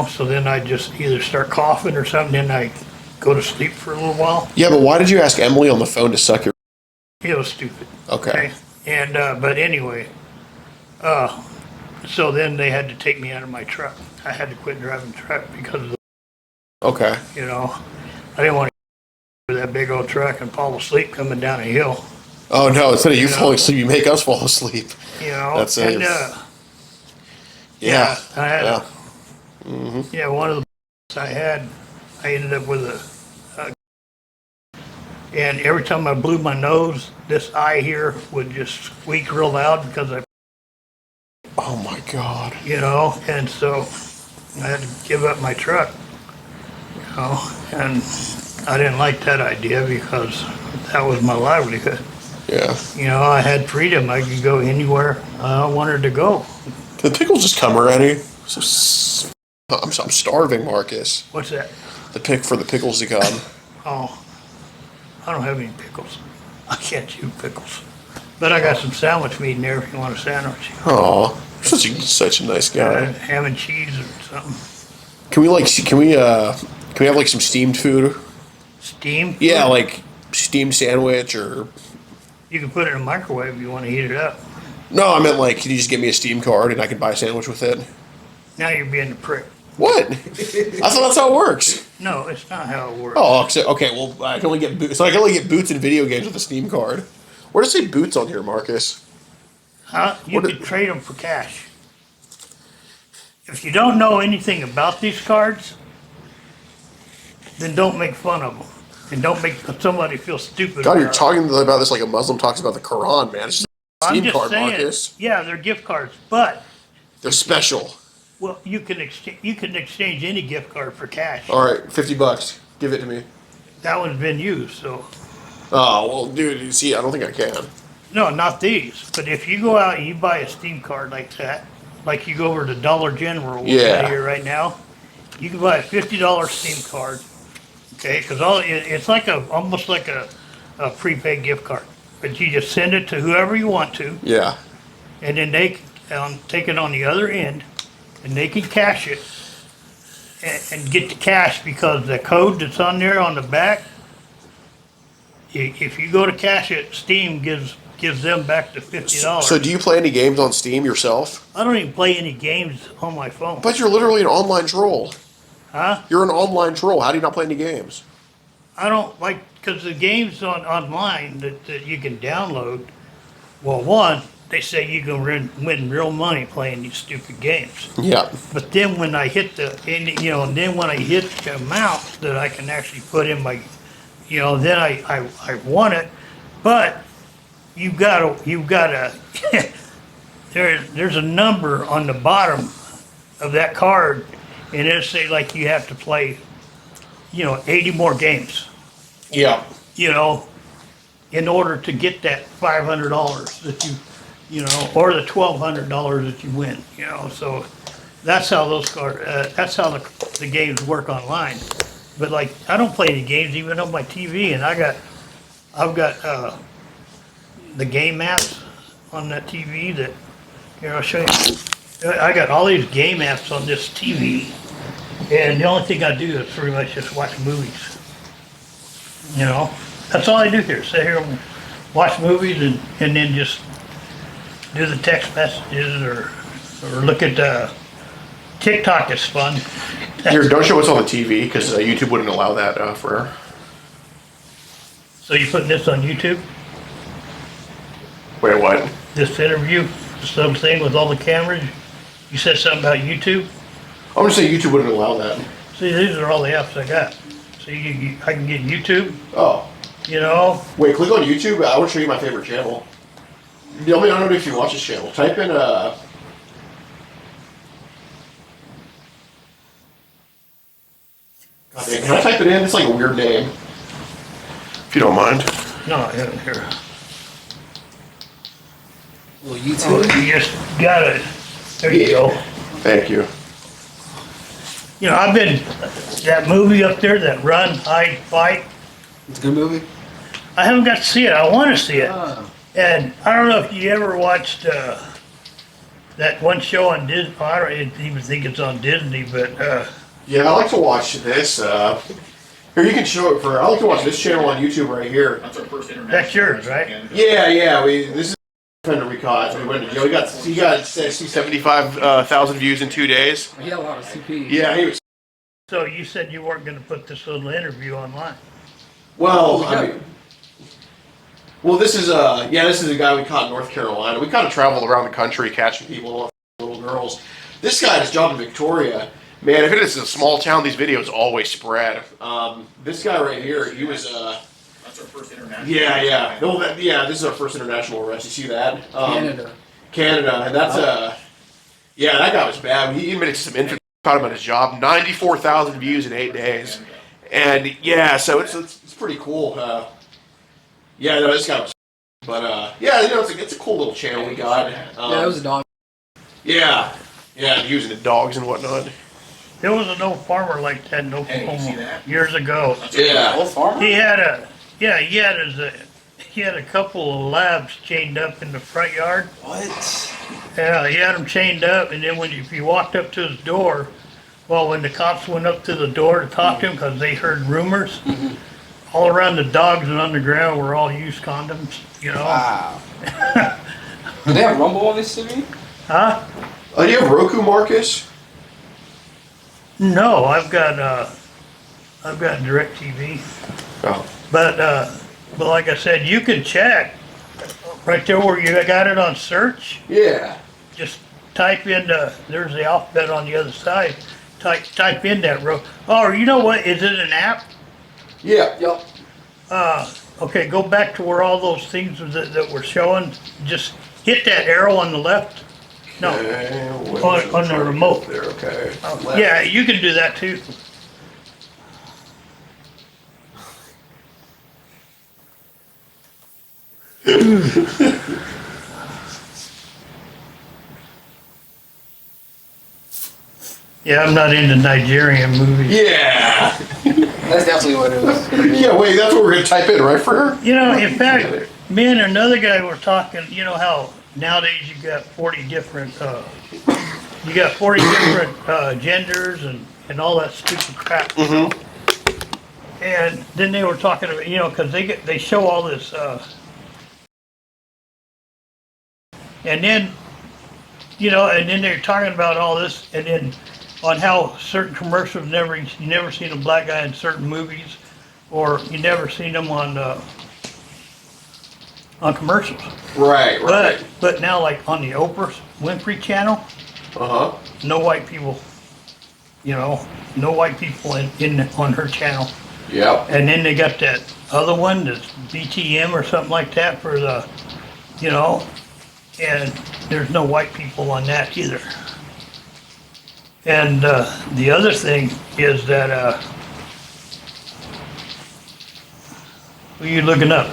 so then I just either start coughing or something, then I go to sleep for a little while. Yeah, but why did you ask Emily on the phone to suck your? It was stupid. Okay. And, but anyway, so then they had to take me out of my truck. I had to quit driving truck because of Okay. I didn't want to with that big old truck and fall asleep coming down a hill. Oh no! Instead of you falling asleep, you make us fall asleep. That's it. And Yeah. I had Yeah. one of the I ended up with and every time I blew my nose, this eye here would just squeak real loud because Oh my God. and so I had to give up my truck, and I didn't like that idea because that was my livelihood. Yeah. I had freedom. I could go anywhere I wanted to go. Did the pickles just come already? I'm starving, Marcus. What's that? The pick for the pickles to come. Oh, I don't have any pickles. I can't chew pickles. But I got some sandwich meat in there if you want a sandwich. Oh, such a nice guy. Ham and cheese or something. Can we have like some steamed food? Steam? Yeah, like steamed sandwich or. You can put it in a microwave if you want to heat it up. No, I meant like, can you just give me a Steam card and I can buy a sandwich with it? Now you're being a prick. What? I thought that's how it works. No, it's not how it works. Oh, okay. Well, I can only get boots. So I can only get boots in video games with a Steam card. Where does it say boots on here, Marcus? Huh? You could trade them for cash. If you don't know anything about these cards, then don't make fun of them. And don't make somebody feel stupid. God, you're talking about this like a Muslim talks about the Quran, man. It's just a Steam card, Marcus. Yeah, they're gift cards, but They're special. well, you can exchange any gift card for cash. All right, $50. Give it to me. That one's been used, so Oh, well, dude, you see, I don't think I can. no, not these. But if you go out and you buy a Steam card like that, like you go over to Dollar General Yeah. here right now, you can buy a $50 Steam card. Okay, because it's like almost like a prepaid gift card, but you just send it to whoever you want to, Yeah. and then they take it on the other end, and they can cash it and get the cash because the code that's on there on the back. If you go to cash it, Steam gives them back the $50. So do you play any games on Steam yourself? I don't even play any games on my phone. But you're literally an online troll. Huh? You're an online troll. How do you not play any games? I don't like, because the games online that you can download, well, one, they say you can win real money playing these stupid games. Yeah. But then when I hit then when I hit the amount that I can actually put in my, then I won it. But you gotta, there's a number on the bottom of that card. and it'll say like you have to play, 80 more games, Yeah. In order to get that $500 that or the $1,200 that you win, so that's how that's how the games work online. But like, I don't play any games even on my TV, and I've got the game apps on that TV that, I'll show you. I got all these game apps on this TV, and the only thing I do is pretty much just watch movies. That's all I do here. Sit here and watch movies and then just do the text messages or look at TikTok is fun. Here, don't show us on the TV because YouTube wouldn't allow that for. So you putting this on YouTube? Wait, what? This interview, some thing with all the cameras? You said something about YouTube? I'm gonna say YouTube wouldn't allow that. See, these are all the apps I got. See, I can get YouTube, Oh. Wait, click on YouTube. I want to show you my favorite channel. I don't know if you watch this channel. Type in God dang, can I type it in? It's like a weird name. If you don't mind. No, I haven't here. Well, Oh, YouTube. you just got it. There you go. Thank you. I've been, that movie up there, that Run, Hide, Fight, It's a good movie. I haven't got to see it. I want to see it. Oh. And I don't know if you ever watched that one show on Disney. I don't even think it's on Disney, but Yeah, I like to watch this. Here, you can show it for. I like to watch this channel on YouTube right here. That's our first international. that's yours, right? Yeah. This is the defender we caught. We went to jail. He got 75,000 views in 2 days. He had a lot of CP. Yeah, he was. So you said you weren't going to put this little interview online. Well, yeah. I mean, this is a guy we caught in North Carolina. We kind of traveled around the country catching people, little girls. This guy had his job in Victoria. Man, if it is a small town, these videos always spread. This guy right here, he was. That's our first international. Yeah. No, this is our first international arrest. You see that? Canada, and that's that guy was bad. He admitted to some infamy. Caught him at his job. 94,000 views in 8 days, and so it's pretty cool. This guy was. But it's a cool little channel we got. yeah, that was a dog. Yeah, using the dogs and whatnot. There was an old farmer like that in Oklahoma see that? years ago. Yeah. Old farmer. He had a couple of labs chained up in the front yard. What? Yeah, he had them chained up, and then if you walked up to his door, when the cops went up to the door to talk to him, because they heard rumors, all around the dogs and on the ground were all used condoms, Wow. Do they have Rumble on this TV? Huh? Do you have Roku, Marcus? No, I've got DirecTV, Oh. but like I said, you can check right there where you got it on search. Yeah. Just type in there's the alphabet on the other side. Type in that row. Oh, you know what? Is it an app? Yeah. Yep. Okay, go back to where all those things that were showing. Just hit that arrow on the left. No, on the remote. There, okay. Yeah, you can do that too. Yeah, I'm not into Nigerian movies. Yeah. That's definitely what it was gonna be. Yeah, wait, that's what we're going to type in, right, for her? In fact, me and another guy were talking, how nowadays you got 40 different, genders and all that stupid crap. And then they were talking about, because they show all this, and then they're talking about all this, and then on how certain commercials you never seen a black guy in certain movies, or you never seen them on commercials. Right. But now, like on the Oprah Winfrey channel, no white people. No white people in on her channel. Yep. And then they got that other one that's BTM or something like that for the, and there's no white people on that either. And the other thing is that, what are you looking up?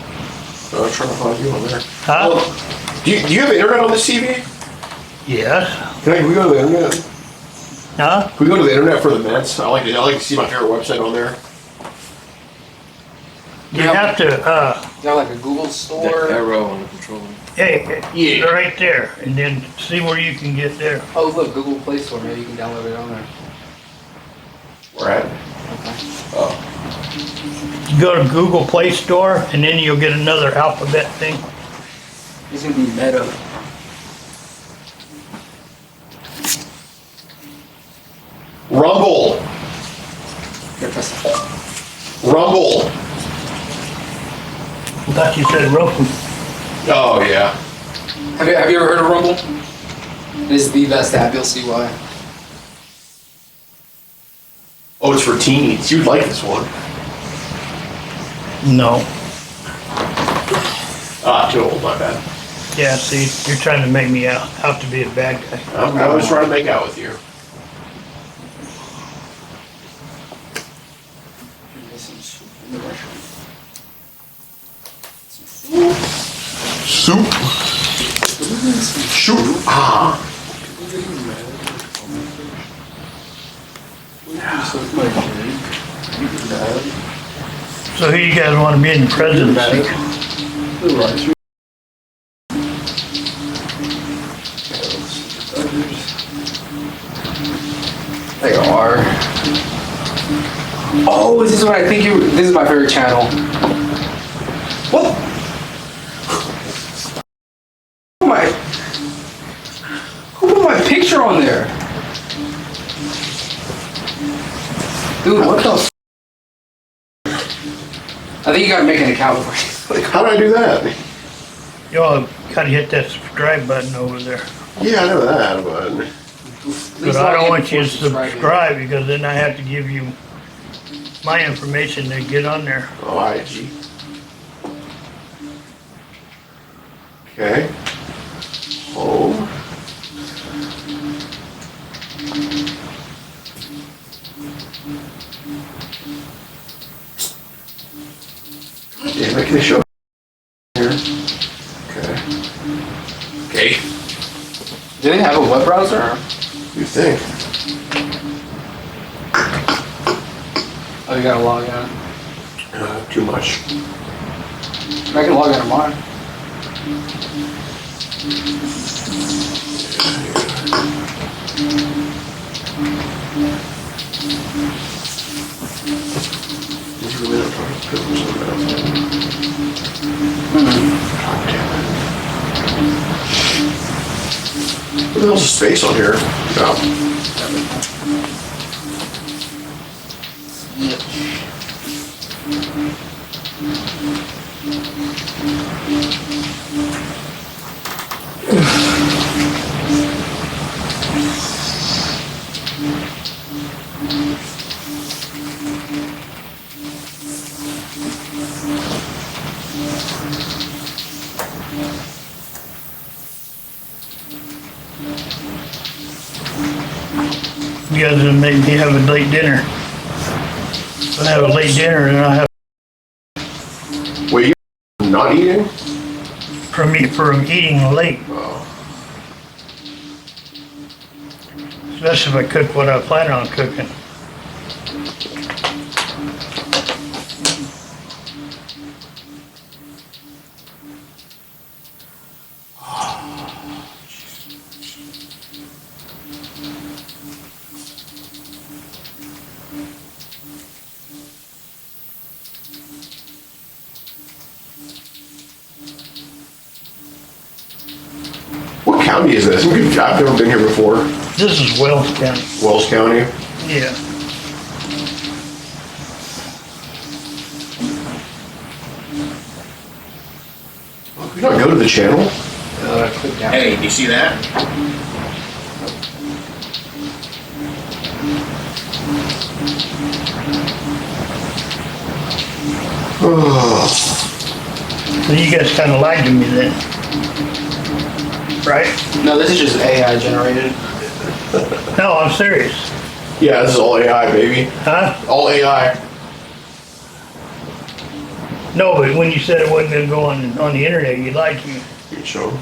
I'm trying to find you on there. Huh? Oh, do you have internet on this TV? Yes. Can we go to the internet? Huh? Can we go to the internet for the Mets? I like to see my favorite website on there. You have to, You got like a Google store. Arrow on the controller. hey, Yeah. right there, and then see where you can get there. Oh look, Google Play Store. Maybe you can download it on there. Where at? You go to Google Play Store, and then you'll get another alphabet thing. It's gonna be Meta. Rumble. Here, press it. Rumble. I thought you said Roku. Oh yeah. Have you ever heard of Rumble? It is the best app. You'll see why. Oh, it's for teens. You'd like this one. No. Ah, too old. My bad. Yeah, see, you're trying to make me out to be a bad guy. I was trying to make out with you. Soup. Soup. Ah. So who you guys want to be in the presidency? They are. Oh, this is what I think you. This is my favorite channel. What? Who put my picture on there? Dude, what the f? I think you gotta make an account before you. How do I do that? Y'all gotta hit that subscribe button over there. Yeah, I know that, but But I don't want you to subscribe because then I have to give you my information to get on there. oh, IG. Okay. Home. God damn it! Can I show here? Okay. Okay. Do they have a web browser? You think? Oh, you gotta log in. Too much. I can log in on mine. Did you really not try to put something else in? God damn it. What the hell's the space on here? Oh. You guys gonna make me have a late dinner. I'll have a late dinner and I'll have Wait, you not eating? from eating late. Oh. Especially if I cook what I plan on cooking. What county is this? I've never been here before. This is Wells County. Wells County. Yeah. Can you not go to the channel? Click down. Hey, do you see that? So you guys kind of lied to me then. Right? No, this is just AI generated. No, I'm serious. Yeah, this is all AI, baby. Huh? All AI. No, but when you said it wasn't going to go on the internet, you lied to me, You can show 'em.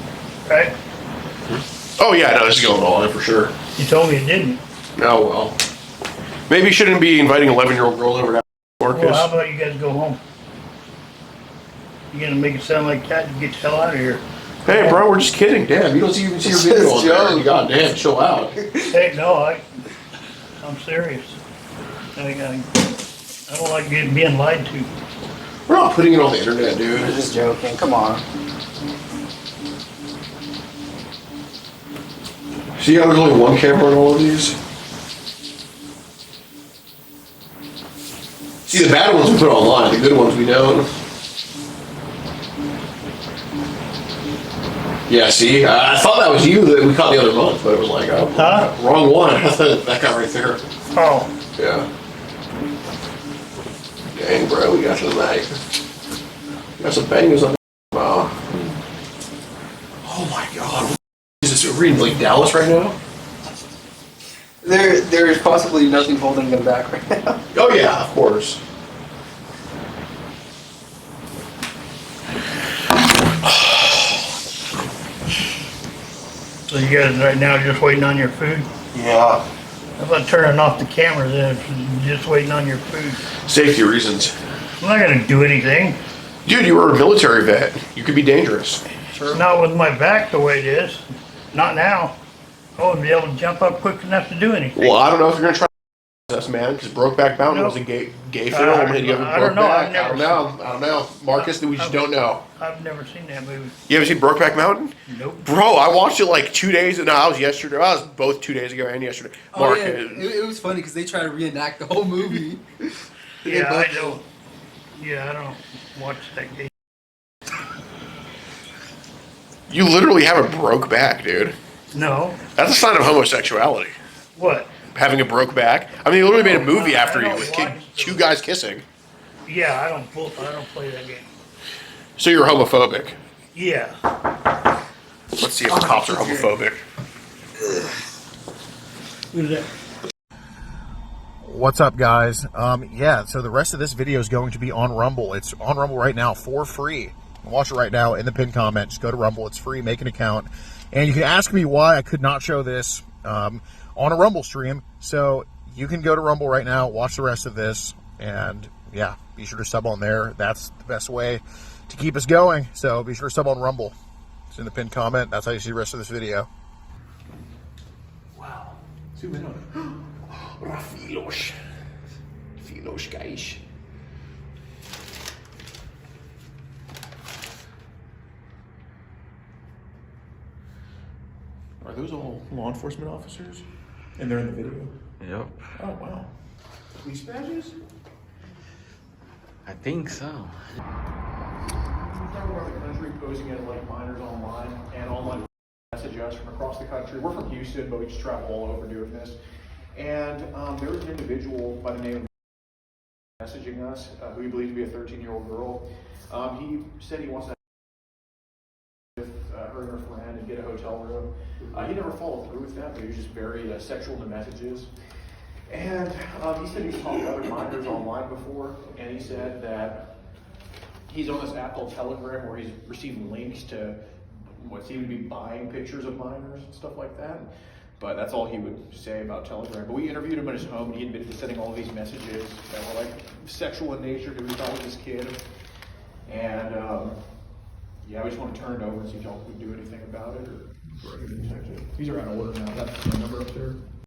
right? Oh yeah, no, this is going all in for sure. You told me it didn't. Oh well. Maybe you shouldn't be inviting 11-year-old girls over to Marcus. Well, how about you guys go home? You're gonna make it sound like that and get the hell out of here. Hey, bro, we're just kidding. Damn, you don't even see your video on there. You goddamn, chill out. Hey, no, I'm serious. I don't like being lied to. We're not putting it on the internet, dude. I'm just joking. Come on. See how there's only one camera in all of these? See, the bad ones we put online, the good ones we don't. Yeah, see, I thought that was you that we caught the other month, but it was like, oh, Huh? wrong one. I thought that guy right there. Oh, Yeah. Dang, bro, we got some night. We got some bangers on the. Wow. Oh my god. Is this, are we in like Dallas right now? There's possibly nothing holding them back right now. Oh yeah, of course. so you guys right now just waiting on your food? Yeah. How about turning off the cameras and just waiting on your food? Safety reasons. I'm not gonna do anything. Dude, you were a military vet. You could be dangerous. Not with my back the way it is. Not now. I wouldn't be able to jump up quick enough to do anything. Well, I don't know if you're gonna try us, man, because Brokeback Mountain Nope. was a gay film, and you haven't I don't know. Brokeback. I've never I don't know. Marcus, we just don't know. I've never seen that movie. You haven't seen Brokeback Mountain? Nope. Bro, I watched it like 2 days. No, I was yesterday. I was both 2 days ago and yesterday. Oh, Mark, yeah. It was funny because they try to reenact the whole movie. Yeah, I don't. Yeah, I don't watch that game. you literally have a broke back, dude. No. That's a sign of homosexuality. What? Having a broke back. I mean, they literally made a movie I after you don't with watch two those. guys kissing. Yeah, I don't play that game. So you're homophobic. Yeah. Let's see if the cops are homophobic. Who's that? What's up, guys? Yeah, so the rest of this video is going to be on Rumble. It's on Rumble right now for free. Watch it right now in the pinned comment. Just go to Rumble. It's free. Make an account. And you can ask me why I could not show this on a Rumble stream. So you can go to Rumble right now, watch the rest of this, and yeah, be sure to sub on there. That's the best way to keep us going. So be sure to sub on Rumble. It's in the pinned comment. That's how you see the rest of this video. Wow. Zoom in on it. Rafilos. Filos, guys. Are those all law enforcement officers? And they're in the video? Yep, Oh, wow. Police badges? I think so. We talk about the country posing as like minors online and online message us from across the country. We're from Houston, but we just travel all over doing this. And there was an individual by the name of messaging us who we believe to be a 13-year-old girl. He said he wants to with her and her friend and get a hotel room. He never followed through with that, but he was just very sexual in the messages. And he said he's talked to other minors online before, and he said that he's on this app called Telegram where he's receiving links to what seem to be buying pictures of minors and stuff like that. But that's all he would say about Telegram. But we interviewed him at his home, and he admitted to sending all of these messages that were like sexual in nature because he thought he was this kid. And yeah, we just want to turn it over and see if y'all would do anything about it or. These are out of order now. That's the number up there.